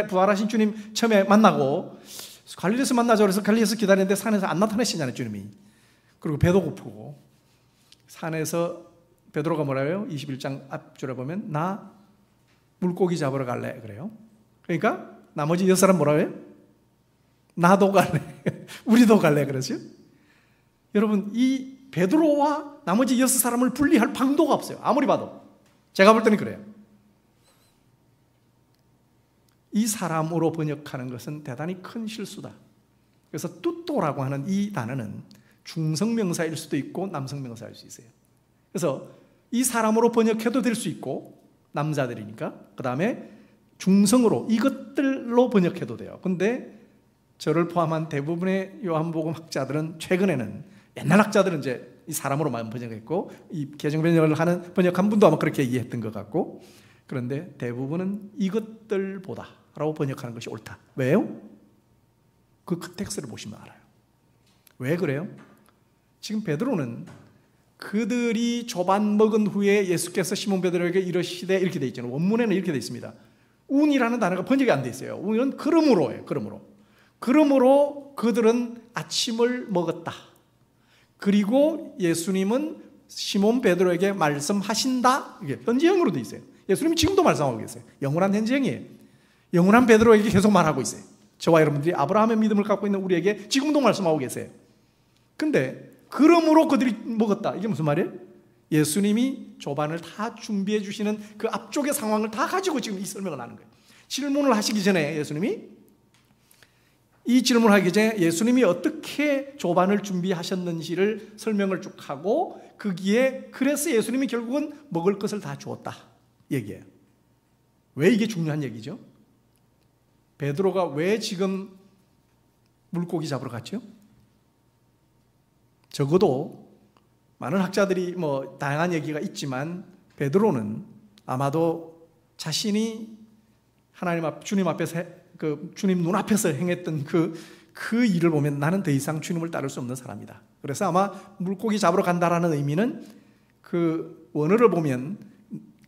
부활하신 주님 처음에 만나고 갈릴리에서 만나자 그래서 갈릴리에서 기다리는데 산에서 안 나타나시잖아요, 주님이. 그리고 배도 고프고 산에서 베드로가 뭐라고요? 21장 앞줄에 보면 나 물고기 잡으러 갈래 그래요. 그러니까 나머지 6사람 뭐라고 해요? 나도 갈래 우리도 갈래 그러죠. 여러분, 이 베드로와 나머지 6사람을 분리할 방도가 없어요. 아무리 봐도. 제가 볼 때는 그래요. 이 사람으로 번역하는 것은 대단히 큰 실수다. 그래서 뚜또라고 하는 이 단어는 중성명사일 수도 있고 남성명사일 수 있어요. 그래서 이 사람으로 번역해도 될 수 있고, 남자들이니까. 그 다음에 중성으로 이것들로 번역해도 돼요. 근데 저를 포함한 대부분의 요한복음 학자들은 최근에는, 옛날 학자들은 이제 이 사람으로만 번역했고, 이 개정번역을 번역한 분도 아마 그렇게 이해했던 것 같고, 그런데 대부분은 이것들보다 라고 번역하는 것이 옳다. 왜요? 그 텍스트를 보시면 알아요. 왜 그래요? 지금 베드로는 그들이 조밥 먹은 후에 예수께서 시몬 베드로에게 이르시되 이렇게 돼 있잖아요. 원문에는 이렇게 돼 있습니다. 운이라는 단어가 번역이 안 돼 있어요. 운은 그러므로예요. 그러므로 그들은 아침을 먹었다. 그리고 예수님은 시몬 베드로에게 말씀하신다. 이게 현재형으로 돼 있어요. 예수님이 지금도 말씀하고 계세요. 영원한 현재형이에요. 영원한 베드로에게 계속 말하고 있어요. 저와 여러분들이 아브라함의 믿음을 갖고 있는 우리에게 지금도 말씀하고 계세요. 근데 그러므로 그들이 먹었다. 이게 무슨 말이에요? 예수님이 조반을 다 준비해 주시는 그 앞쪽의 상황을 다 가지고 지금 이 설명을 하는 거예요. 질문을 하시기 전에 예수님이 어떻게 조반을 준비하셨는지를 설명을 쭉 하고, 거기에 그래서 예수님이 결국은 먹을 것을 다 주었다 얘기해요. 왜 이게 중요한 얘기죠? 베드로가 왜 지금 물고기 잡으러 갔죠? 적어도 많은 학자들이 다양한 얘기가 있지만 베드로는 아마도 자신이 주님 앞에서 주님 눈앞에서 행했던 그 일을 보면 나는 더 이상 주님을 따를 수 없는 사람이다. 그래서 아마 물고기 잡으러 간다라는 의미는 그 원어를 보면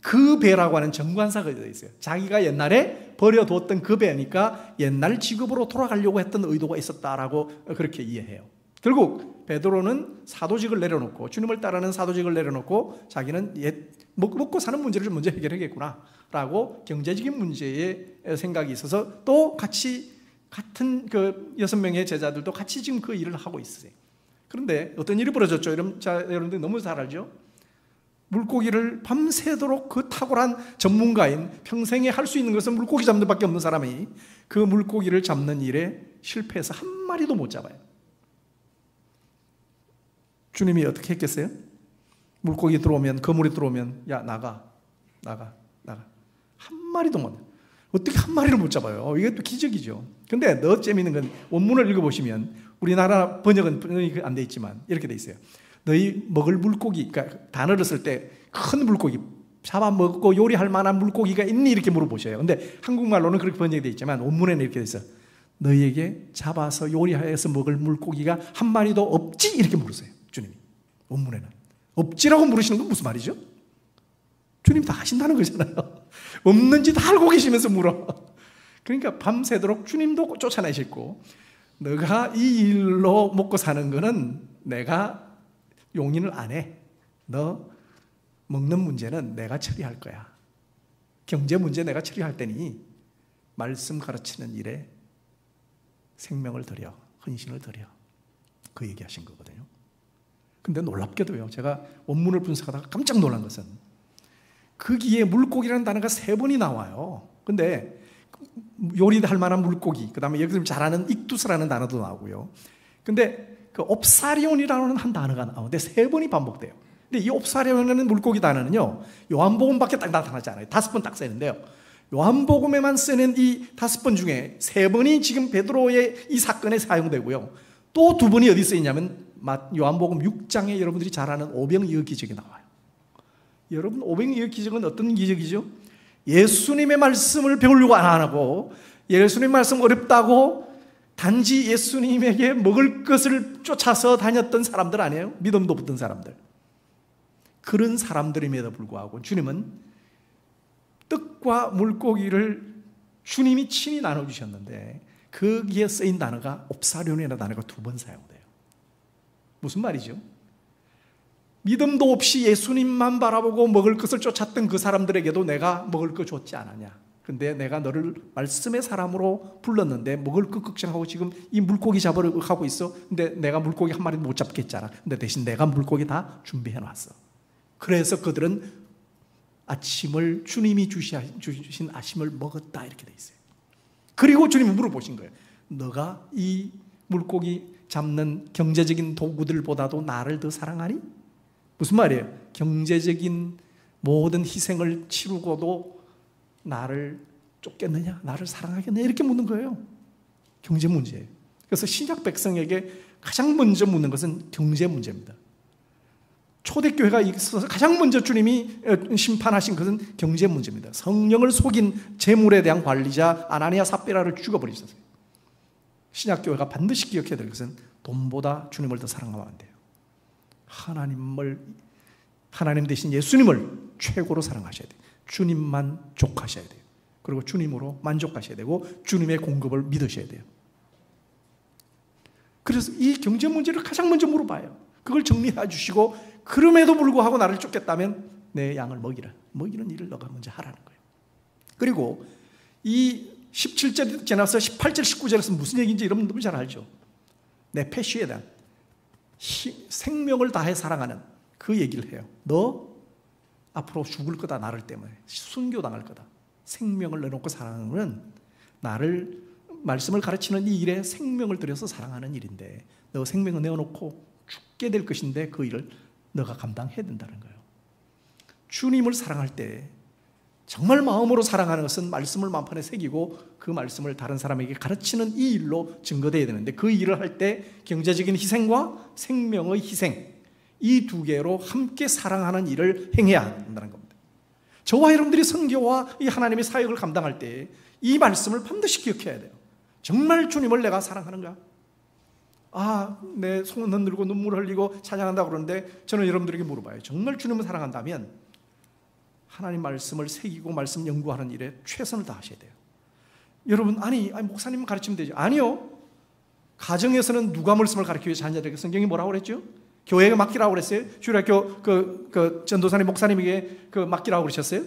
그 배라고 하는 정관사가 되어 있어요. 자기가 옛날에 버려뒀던 그 배니까 옛날 직업으로 돌아가려고 했던 의도가 있었다라고 그렇게 이해해요. 결국 베드로는 사도직을 내려놓고 주님을 따르는 사도직을 내려놓고 자기는 먹고 사는 문제를 먼저 해결하겠구나 라고 경제적인 문제에 생각이 있어서 또 같은 그 6명의 제자들도 같이 지금 그 일을 하고 있으세요. 그런데 어떤 일이 벌어졌죠? 여러분들 너무 잘 알죠? 물고기를 밤새도록 그 탁월한 전문가인, 평생에 할 수 있는 것은 물고기 잡는 밖에 없는 사람이 그 물고기를 잡는 일에 실패해서 한 마리도 못 잡아요. 주님이 어떻게 했겠어요? 물고기 들어오면, 거물이 들어오면 야 나가. 한 마리도 못. 어떻게 한 마리를 못 잡아요? 이게 또 기적이죠. 근데 더 재미있는 건 원문을 읽어보시면 우리나라 번역은 안 돼 있지만 이렇게 돼 있어요. 너희 먹을 물고기, 그러니까 단어를 쓸 때 큰 물고기, 잡아먹고 요리할 만한 물고기가 있니? 이렇게 물어보셔요. 근데 한국말로는 그렇게 번역이 돼 있지만 원문에는 이렇게 돼 있어요. 너희에게 잡아서 요리하여서 먹을 물고기가 한 마리도 없지? 이렇게 물으세요. 주님이. 원문에는. 없지라고 물으시는 건 무슨 말이죠? 주님 다 아신다는 거잖아요. 없는지 다 알고 계시면서 물어. 그러니까 밤새도록 주님도 쫓아내셨고 너가 이 일로 먹고 사는 거는 내가 용인을 안 해. 너 먹는 문제는 내가 처리할 거야. 경제 문제 내가 처리할 테니 말씀 가르치는 일에 생명을 들여, 헌신을 들여. 그 얘기하신 거거든요. 근데 놀랍게도요, 제가 원문을 분석하다가 깜짝 놀란 것은 거기에 물고기라는 단어가 3번이 나와요. 근데 요리할 만한 물고기, 그 다음에 여기서 잘 아는 익두스라는 단어도 나오고요. 근데 그 옵사리온이라는 한 단어가 나오는데 3번이 반복돼요. 근데 이 옵사리온이라는 물고기 단어는요, 요한복음밖에 딱 나타나지 않아요. 5번 딱 쓰는데요. 요한복음에만 쓰는 이 5번 중에 3번이 지금 베드로의 이 사건에 사용되고요. 또 2번이 어디 쓰이냐면 요한복음 6장에 여러분들이 잘 아는 오병이어 기적이 나와요. 여러분, 오병이어 기적은 어떤 기적이죠? 예수님의 말씀을 배우려고 안 하고 예수님 말씀 어렵다고 단지 예수님에게 먹을 것을 쫓아서 다녔던 사람들 아니에요? 믿음도 없던 사람들. 그런 사람들임에도 불구하고 주님은 떡과 물고기를 주님이 친히 나눠주셨는데 거기에 쓰인 단어가 옵사리온이라는 단어가 2번 사용돼요. 무슨 말이죠? 믿음도 없이 예수님만 바라보고 먹을 것을 쫓았던 그 사람들에게도 내가 먹을 것 줬지 않았냐. 근데 내가 너를 말씀의 사람으로 불렀는데 먹을 것 걱정하고 지금 이 물고기 잡으러 가고 있어. 근데 내가 물고기 한 마리 못 잡겠잖아. 근데 대신 내가 물고기 다 준비해 놨어. 그래서 그들은 아침을 주님이 주신 아침을 먹었다 이렇게 돼 있어요. 그리고 주님이 물어보신 거예요. 너가 이 물고기 잡는 경제적인 도구들보다도 나를 더 사랑하니? 무슨 말이에요? 경제적인 모든 희생을 치르고도 나를 쫓겠느냐? 나를 사랑하겠느냐? 이렇게 묻는 거예요. 경제 문제예요. 그래서 신약 백성에게 가장 먼저 묻는 것은 경제 문제입니다. 초대교회가 있어서 가장 먼저 주님이 심판하신 것은 경제 문제입니다. 성령을 속인 재물에 대한 관리자 아나니아 삽비라를 죽여버리셨어요. 신약교회가 반드시 기억해야 될 것은 돈보다 주님을 더 사랑하면 안 돼요. 하나님 대신 예수님을 최고로 사랑하셔야 돼요. 주님만 족하셔야 돼요. 그리고 주님으로 만족하셔야 되고 주님의 공급을 믿으셔야 돼요. 그래서 이 경제 문제를 가장 먼저 물어봐요. 그걸 정리해 주시고 그럼에도 불구하고 나를 쫓겠다면 내 양을 먹이는 일을 너가 먼저 하라는 거예요. 그리고 이 17절 지나서 18절 19절에서 무슨 얘기인지 여러분 너무 잘 알죠. 내 패시에 대한 생명을 다해 사랑하는 그 얘기를 해요. 너 앞으로 죽을 거다. 나를 때문에 순교당할 거다. 생명을 내놓고 사랑하는 나를 말씀을 가르치는 이 일에 생명을 들여서 사랑하는 일인데 너 생명을 내어놓고 죽게 될 것인데 그 일을 너가 감당해야 된다는 거예요. 주님을 사랑할 때 정말 마음으로 사랑하는 것은 말씀을 마음판에 새기고 그 말씀을 다른 사람에게 가르치는 이 일로 증거되어야 되는데 그 일을 할 때 경제적인 희생과 생명의 희생 이 2개로 함께 사랑하는 일을 행해야 한다는 겁니다. 저와 여러분들이 선교와 이 하나님의 사역을 감당할 때 이 말씀을 반드시 기억해야 돼요. 정말 주님을 내가 사랑하는가? 내 손 흔들고 눈물 흘리고 찬양한다고 그러는데 저는 여러분들에게 물어봐요. 정말 주님을 사랑한다면 하나님 말씀을 새기고 말씀 연구하는 일에 최선을 다하셔야 돼요. 여러분 목사님 가르치면 되죠. 아니요. 가정에서는 누가 말씀을 가르치기 위해 자녀들에게 성경이 뭐라고 그랬죠? 교회가 맡기라고 그랬어요? 주일학교 전도사님 목사님에게 맡기라고 그러셨어요?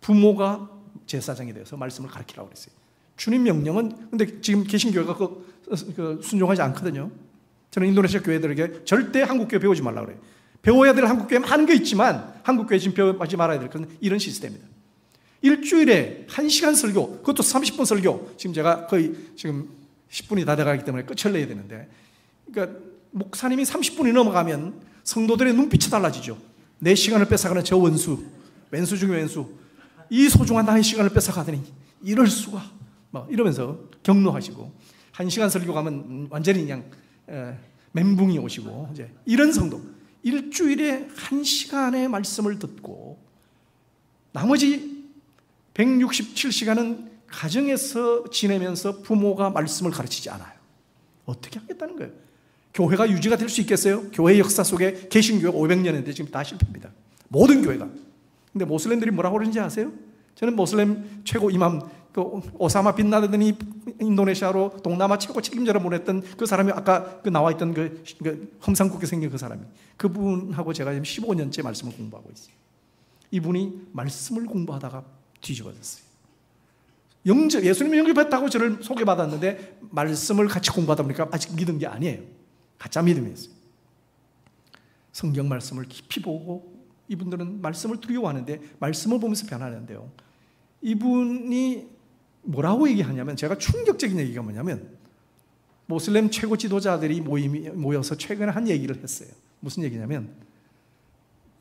부모가 제사장이 되어서 말씀을 가르치라고 그랬어요. 주님 명령은, 근데 지금 계신 교회가 순종하지 않거든요. 저는 인도네시아 교회들에게 절대 한국 교회 배우지 말라고 그래요. 배워야 될 한국 교회 많은 게 있지만 한국 교회 지금 배우지 말아야 될 것은 이런 시스템입니다. 일주일에 1시간 설교, 그것도 30분 설교. 지금 제가 거의 지금 10분이 다 돼가기 때문에 끝을 내야 되는데, 그러니까 목사님이 30분이 넘어가면 성도들의 눈빛이 달라지죠. 내 시간을 뺏어가는 저 원수, 왼수 중에 왼수, 이 소중한 나의 시간을 뺏어가더니 이럴 수가, 막 이러면서 격노하시고, 1시간 설교 가면 완전히 그냥 멘붕이 오시고, 이제 이런 성도, 일주일에 1시간의 말씀을 듣고 나머지 167시간은 가정에서 지내면서 부모가 말씀을 가르치지 않아요. 어떻게 하겠다는 거예요? 교회가 유지가 될 수 있겠어요? 교회 역사 속에 개신교회가 500년인데 지금 다 실패입니다. 모든 교회가. 근데 모슬렘들이 뭐라고 그러는지 아세요? 저는 모슬렘 최고 이맘, 오사마 빈 라덴이 인도네시아로 동남아 최고 책임자로 보냈던 그 사람이, 아까 나와 있던 험상궂게 생긴 그 사람이, 그분하고 제가 지금 15년째 말씀을 공부하고 있어요. 이분이 말씀을 공부하다가 뒤집어졌어요. 예수님이 영접했다고 저를 소개받았는데 말씀을 같이 공부하다 보니까 아직 믿은 게 아니에요. 가짜 믿음이었어요. 성경 말씀을 깊이 보고, 이분들은 말씀을 두려워하는데 말씀을 보면서 변하는데요, 이분이 뭐라고 얘기하냐면, 제가 충격적인 얘기가 뭐냐면, 모슬렘 최고 지도자들이 모여서 최근에 한 얘기를 했어요. 무슨 얘기냐면,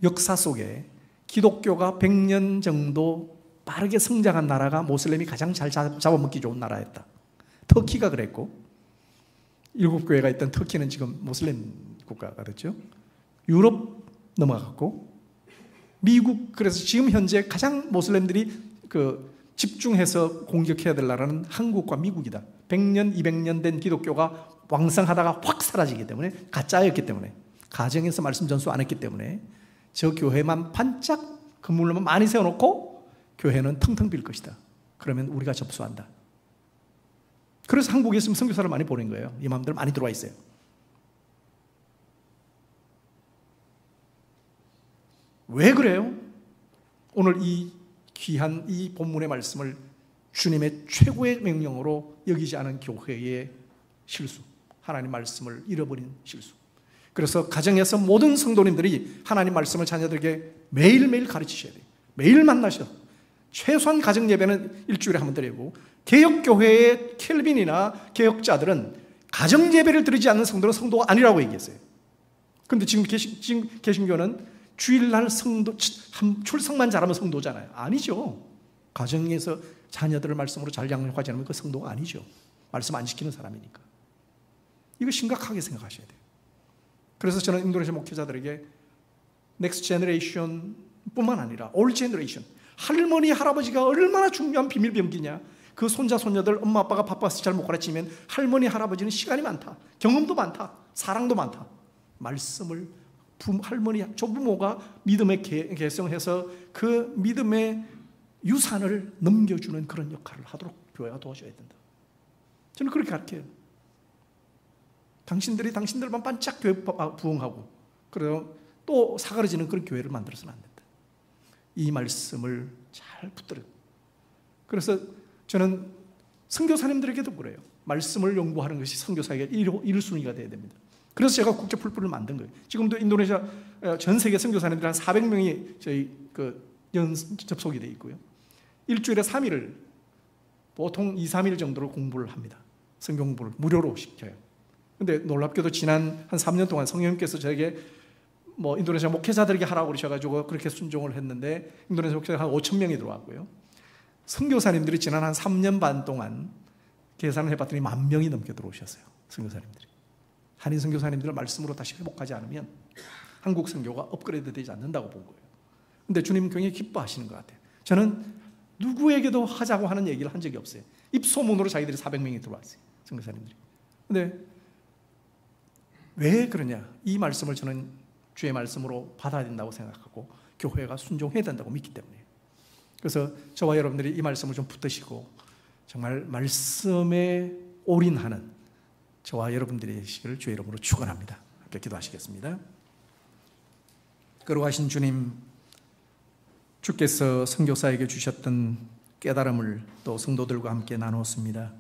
역사 속에 기독교가 100년 정도 빠르게 성장한 나라가 모슬렘이 가장 잘 잡아먹기 좋은 나라였다. 터키가 그랬고, 7교회가 있던 터키는 지금 모슬렘 국가가 됐죠. 유럽 넘어갔고, 미국, 그래서 지금 현재 가장 모슬렘들이 집중해서 공격해야 될 나라는 한국과 미국이다. 100년, 200년 된 기독교가 왕성하다가 확 사라지기 때문에, 가짜였기 때문에, 가정에서 말씀 전수 안 했기 때문에 저 교회만 반짝 건물만 많이 세워놓고 교회는 텅텅 빌 것이다. 그러면 우리가 접수한다. 그래서 한국에 있으면 선교사를 많이 보낸 거예요. 이마음들 많이 들어와 있어요. 왜 그래요? 오늘 이 귀한 이 본문의 말씀을 주님의 최고의 명령으로 여기지 않은 교회의 실수, 하나님 말씀을 잃어버린 실수. 그래서 가정에서 모든 성도님들이 하나님 말씀을 자녀들에게 매일매일 가르치셔야 돼요. 매일 만나셔. 최소한 가정 예배는 일주일에 한 번 드리고, 개혁교회의 켈빈이나 개혁자들은 가정 예배를 드리지 않는 성도는 성도가 아니라고 얘기했어요. 그런데 지금 개신교는 주일날 성도 출석만 잘하면 성도잖아요. 아니죠. 가정에서 자녀들을 말씀으로 잘 양육하지 않으면 그 성도가 아니죠. 말씀 안 지키는 사람이니까. 이거 심각하게 생각하셔야 돼요. 그래서 저는 인도네시아 목회자들에게 넥스트 제너레이션 뿐만 아니라 올 제너레이션, 할머니 할아버지가 얼마나 중요한 비밀병기냐. 그 손자 손녀들 엄마 아빠가 바빠서 잘 못 가르치면 할머니 할아버지는 시간이 많다, 경험도 많다, 사랑도 많다. 말씀을 할머니 조부모가 믿음의 개성해서 그 믿음의 유산을 넘겨주는 그런 역할을 하도록 교회가 도와줘야 된다. 저는 그렇게 가르쳐요. 당신들이 당신들만 반짝 교회 부흥하고 그래서 또 사그러지는 그런 교회를 만들어서는 안 된다. 이 말씀을 잘 붙들어요. 그래서 저는 선교사님들에게도 그래요. 말씀을 연구하는 것이 선교사에게 1순위가 되어야 됩니다. 그래서 제가 국제 풀뿌리를 만든 거예요. 지금도 인도네시아 전 세계 선교사님들 한 400명이 저희 접속이 되어 있고요. 일주일에 3일을 보통 2, 3일 정도로 공부를 합니다. 성경 공부를 무료로 시켜요. 근데 놀랍게도 지난 한 3년 동안 성령님께서 저에게 인도네시아 목회자들에게 하라고 그러셔가지고 그렇게 순종을 했는데 인도네시아 목회자가 한 5천 명이 들어왔고요. 선교사님들이 지난 한 3년 반 동안 계산을 해봤더니 10,000명이 넘게 들어오셨어요. 선교사님들이. 한인 선교사님들을 말씀으로 다시 회복하지 않으면 한국 선교가 업그레이드 되지 않는다고 본 거예요. 근데 주님 굉장히 기뻐하시는 것 같아요. 저는 누구에게도 하자고 하는 얘기를 한 적이 없어요. 입소문으로 자기들이 400명이 들어왔어요. 선교사님들이. 근데 왜 그러냐? 이 말씀을 저는 주의 말씀으로 받아야 된다고 생각하고 교회가 순종해야 된다고 믿기 때문이에요. 그래서 저와 여러분들이 이 말씀을 좀 붙드시고 정말 말씀에 올인하는 저와 여러분들이 되시기를 주의 이름으로 축원합니다. 함께 기도하시겠습니다. 걸어가신 주님, 주께서 선교사에게 주셨던 깨달음을 또 성도들과 함께 나누었습니다.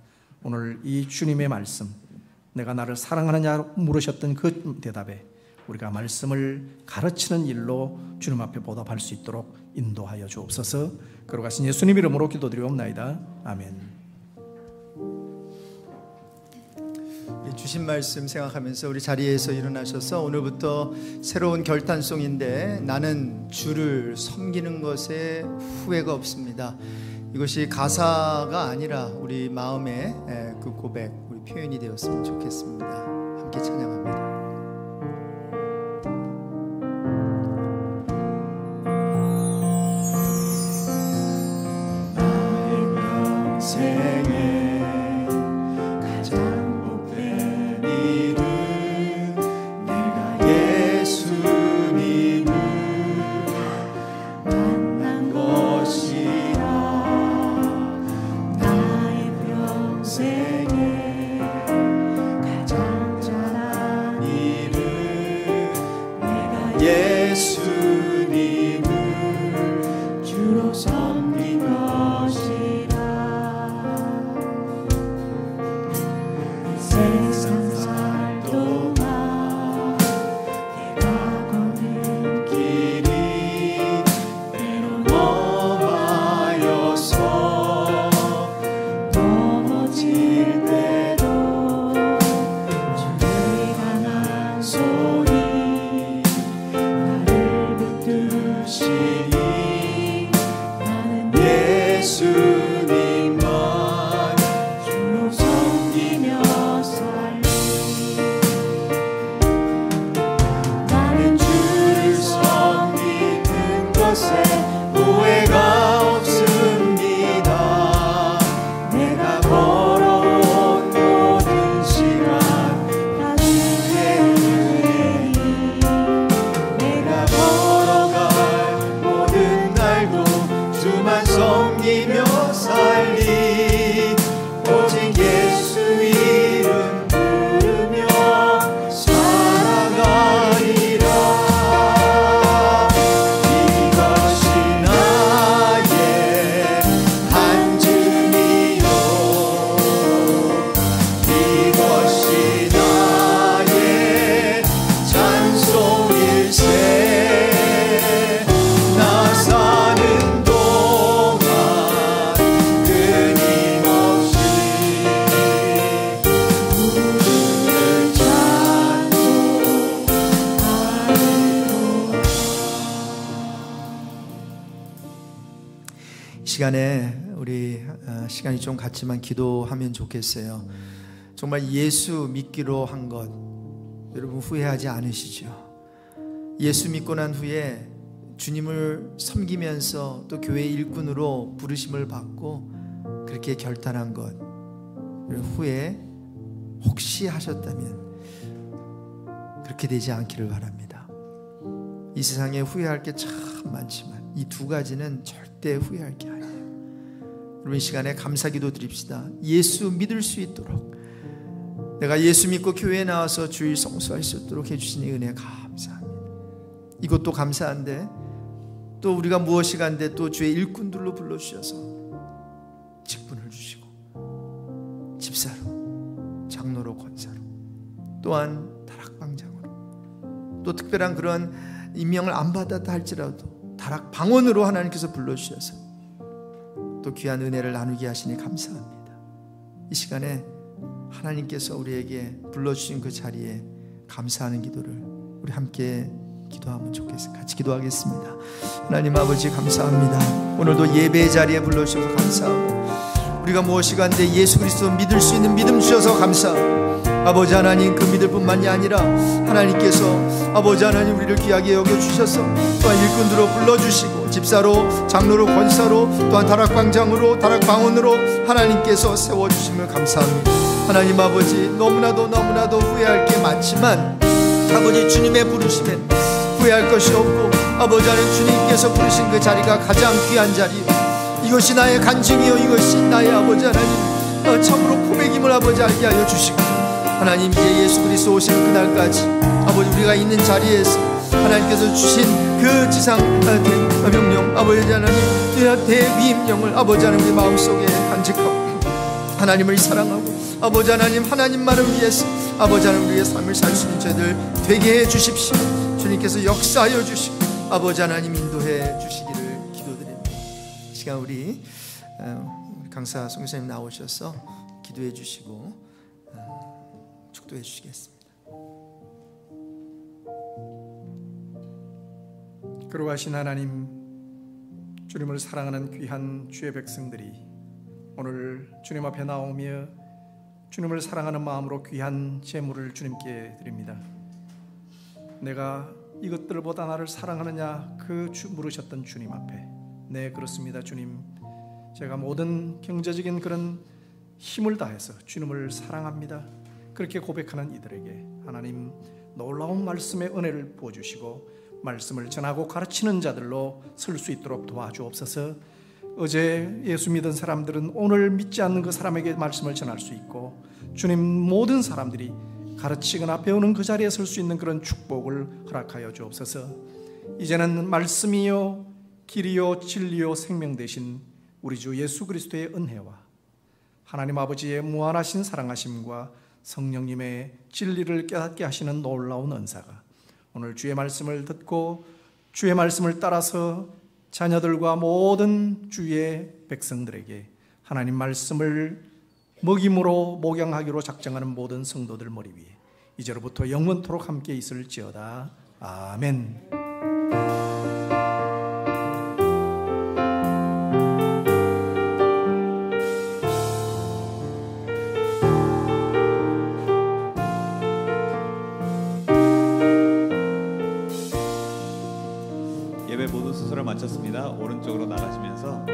오늘 이 주님의 말씀, 내가 나를 사랑하느냐 물으셨던 그 대답에 우리가 말씀을 가르치는 일로 주님 앞에 보답할 수 있도록 인도하여 주옵소서. 걸어가신 예수님 이름으로 기도드리옵나이다. 아멘. 주신 말씀 생각하면서 우리 자리에서 일어나셔서 오늘부터 새로운 결단송인데 나는 주를 섬기는 것에 후회가 없습니다. 이것이 가사가 아니라 우리 마음의 그 고백, 우리 표현이 되었으면 좋겠습니다. 함께 찬양합니다. 시간에 우리 시간이 좀 같지만 기도하면 좋겠어요. 정말 예수 믿기로 한 것 여러분 후회하지 않으시죠? 예수 믿고 난 후에 주님을 섬기면서 또 교회 일꾼으로 부르심을 받고 그렇게 결단한 것 후회 혹시 하셨다면 그렇게 되지 않기를 바랍니다. 이 세상에 후회할 게 참 많지만 이 두 가지는 절대 후회할 게 아니에요. 여러분 이 시간에 감사기도 드립시다. 예수 믿을 수 있도록 내가 예수 믿고 교회에 나와서 주일 성수할 수 있도록 해주시니 은혜 감사합니다. 이것도 감사한데 또 우리가 무엇이 간데 또 주의 일꾼들로 불러주셔서 직분을 주시고 집사로, 장로로, 권사로, 또한 다락방장으로, 또 특별한 그런 임명을 안 받았다 할지라도 다락방원으로 하나님께서 불러주셔서 또 귀한 은혜를 나누게 하시니 감사합니다. 이 시간에 하나님께서 우리에게 불러주신 그 자리에 감사하는 기도를 우리 함께 기도하면 좋겠어요. 같이 기도하겠습니다. 하나님 아버지 감사합니다. 오늘도 예배의 자리에 불러주셔서 감사하고 우리가 무엇이 간데 예수 그리스도 믿을 수 있는 믿음 주셔서 감사하고 아버지 하나님 그 믿을 뿐만이 아니라 하나님께서 아버지 하나님 우리를 귀하게 여겨주셔서 또한 일꾼들로 불러주시고 집사로, 장로로, 권사로, 또한 다락방장으로, 다락방원으로 하나님께서 세워주심을 감사합니다. 하나님 아버지 너무나도 후회할 게 많지만 아버지 주님의 부르심엔 후회할 것이 없고 아버지 하나님 주님께서 부르신 그 자리가 가장 귀한 자리요 이것이 나의 간증이요 이것이 나의 아버지 하나님 참으로 고백임을 아버지 알게 하여 주시고 하나님 이제 예수 그리스도 오시는 그날까지 아버지 우리가 있는 자리에서 하나님께서 주신 그 지상 명령 아버지 하나님 대위임령을 아버지 하나님 우리 마음속에 간직하고 하나님을 사랑하고 아버지 하나님 하나님만을 위해서 아버지 하나님 우리의 삶을 살 수 있는 저희들 되게 해 주십시오. 주님께서 역사하여 주시고 아버지 하나님 인도해 주시기를 기도드립니다. 이 시간 우리 강사 선교사님 나오셔서 기도해 주시고 축도해 주시겠습니다. 거룩하신 하나님, 주님을 사랑하는 귀한 주의 백성들이 오늘 주님 앞에 나오며 주님을 사랑하는 마음으로 귀한 제물을 주님께 드립니다. 내가 이것들보다 나를 사랑하느냐 물으셨던 주님 앞에 네 그렇습니다 주님, 제가 모든 경제적인 그런 힘을 다해서 주님을 사랑합니다. 그렇게 고백하는 이들에게 하나님 놀라운 말씀의 은혜를 부어주시고 말씀을 전하고 가르치는 자들로 설 수 있도록 도와주옵소서. 어제 예수 믿은 사람들은 오늘 믿지 않는 그 사람에게 말씀을 전할 수 있고 주님 모든 사람들이 가르치거나 배우는 그 자리에 설 수 있는 그런 축복을 허락하여 주옵소서. 이제는 말씀이요 길이요 진리요 생명 되신 우리 주 예수 그리스도의 은혜와 하나님 아버지의 무한하신 사랑하심과 성령님의 진리를 깨닫게 하시는 놀라운 은사가 오늘 주의 말씀을 듣고 주의 말씀을 따라서 자녀들과 모든 주의 백성들에게 하나님 말씀을 먹임으로 목양하기로 작정하는 모든 성도들 머리 위에 이제로부터 영원토록 함께 있을지어다. 아멘. 예배 모든 순서를 마쳤습니다. 오른쪽으로 나가시면서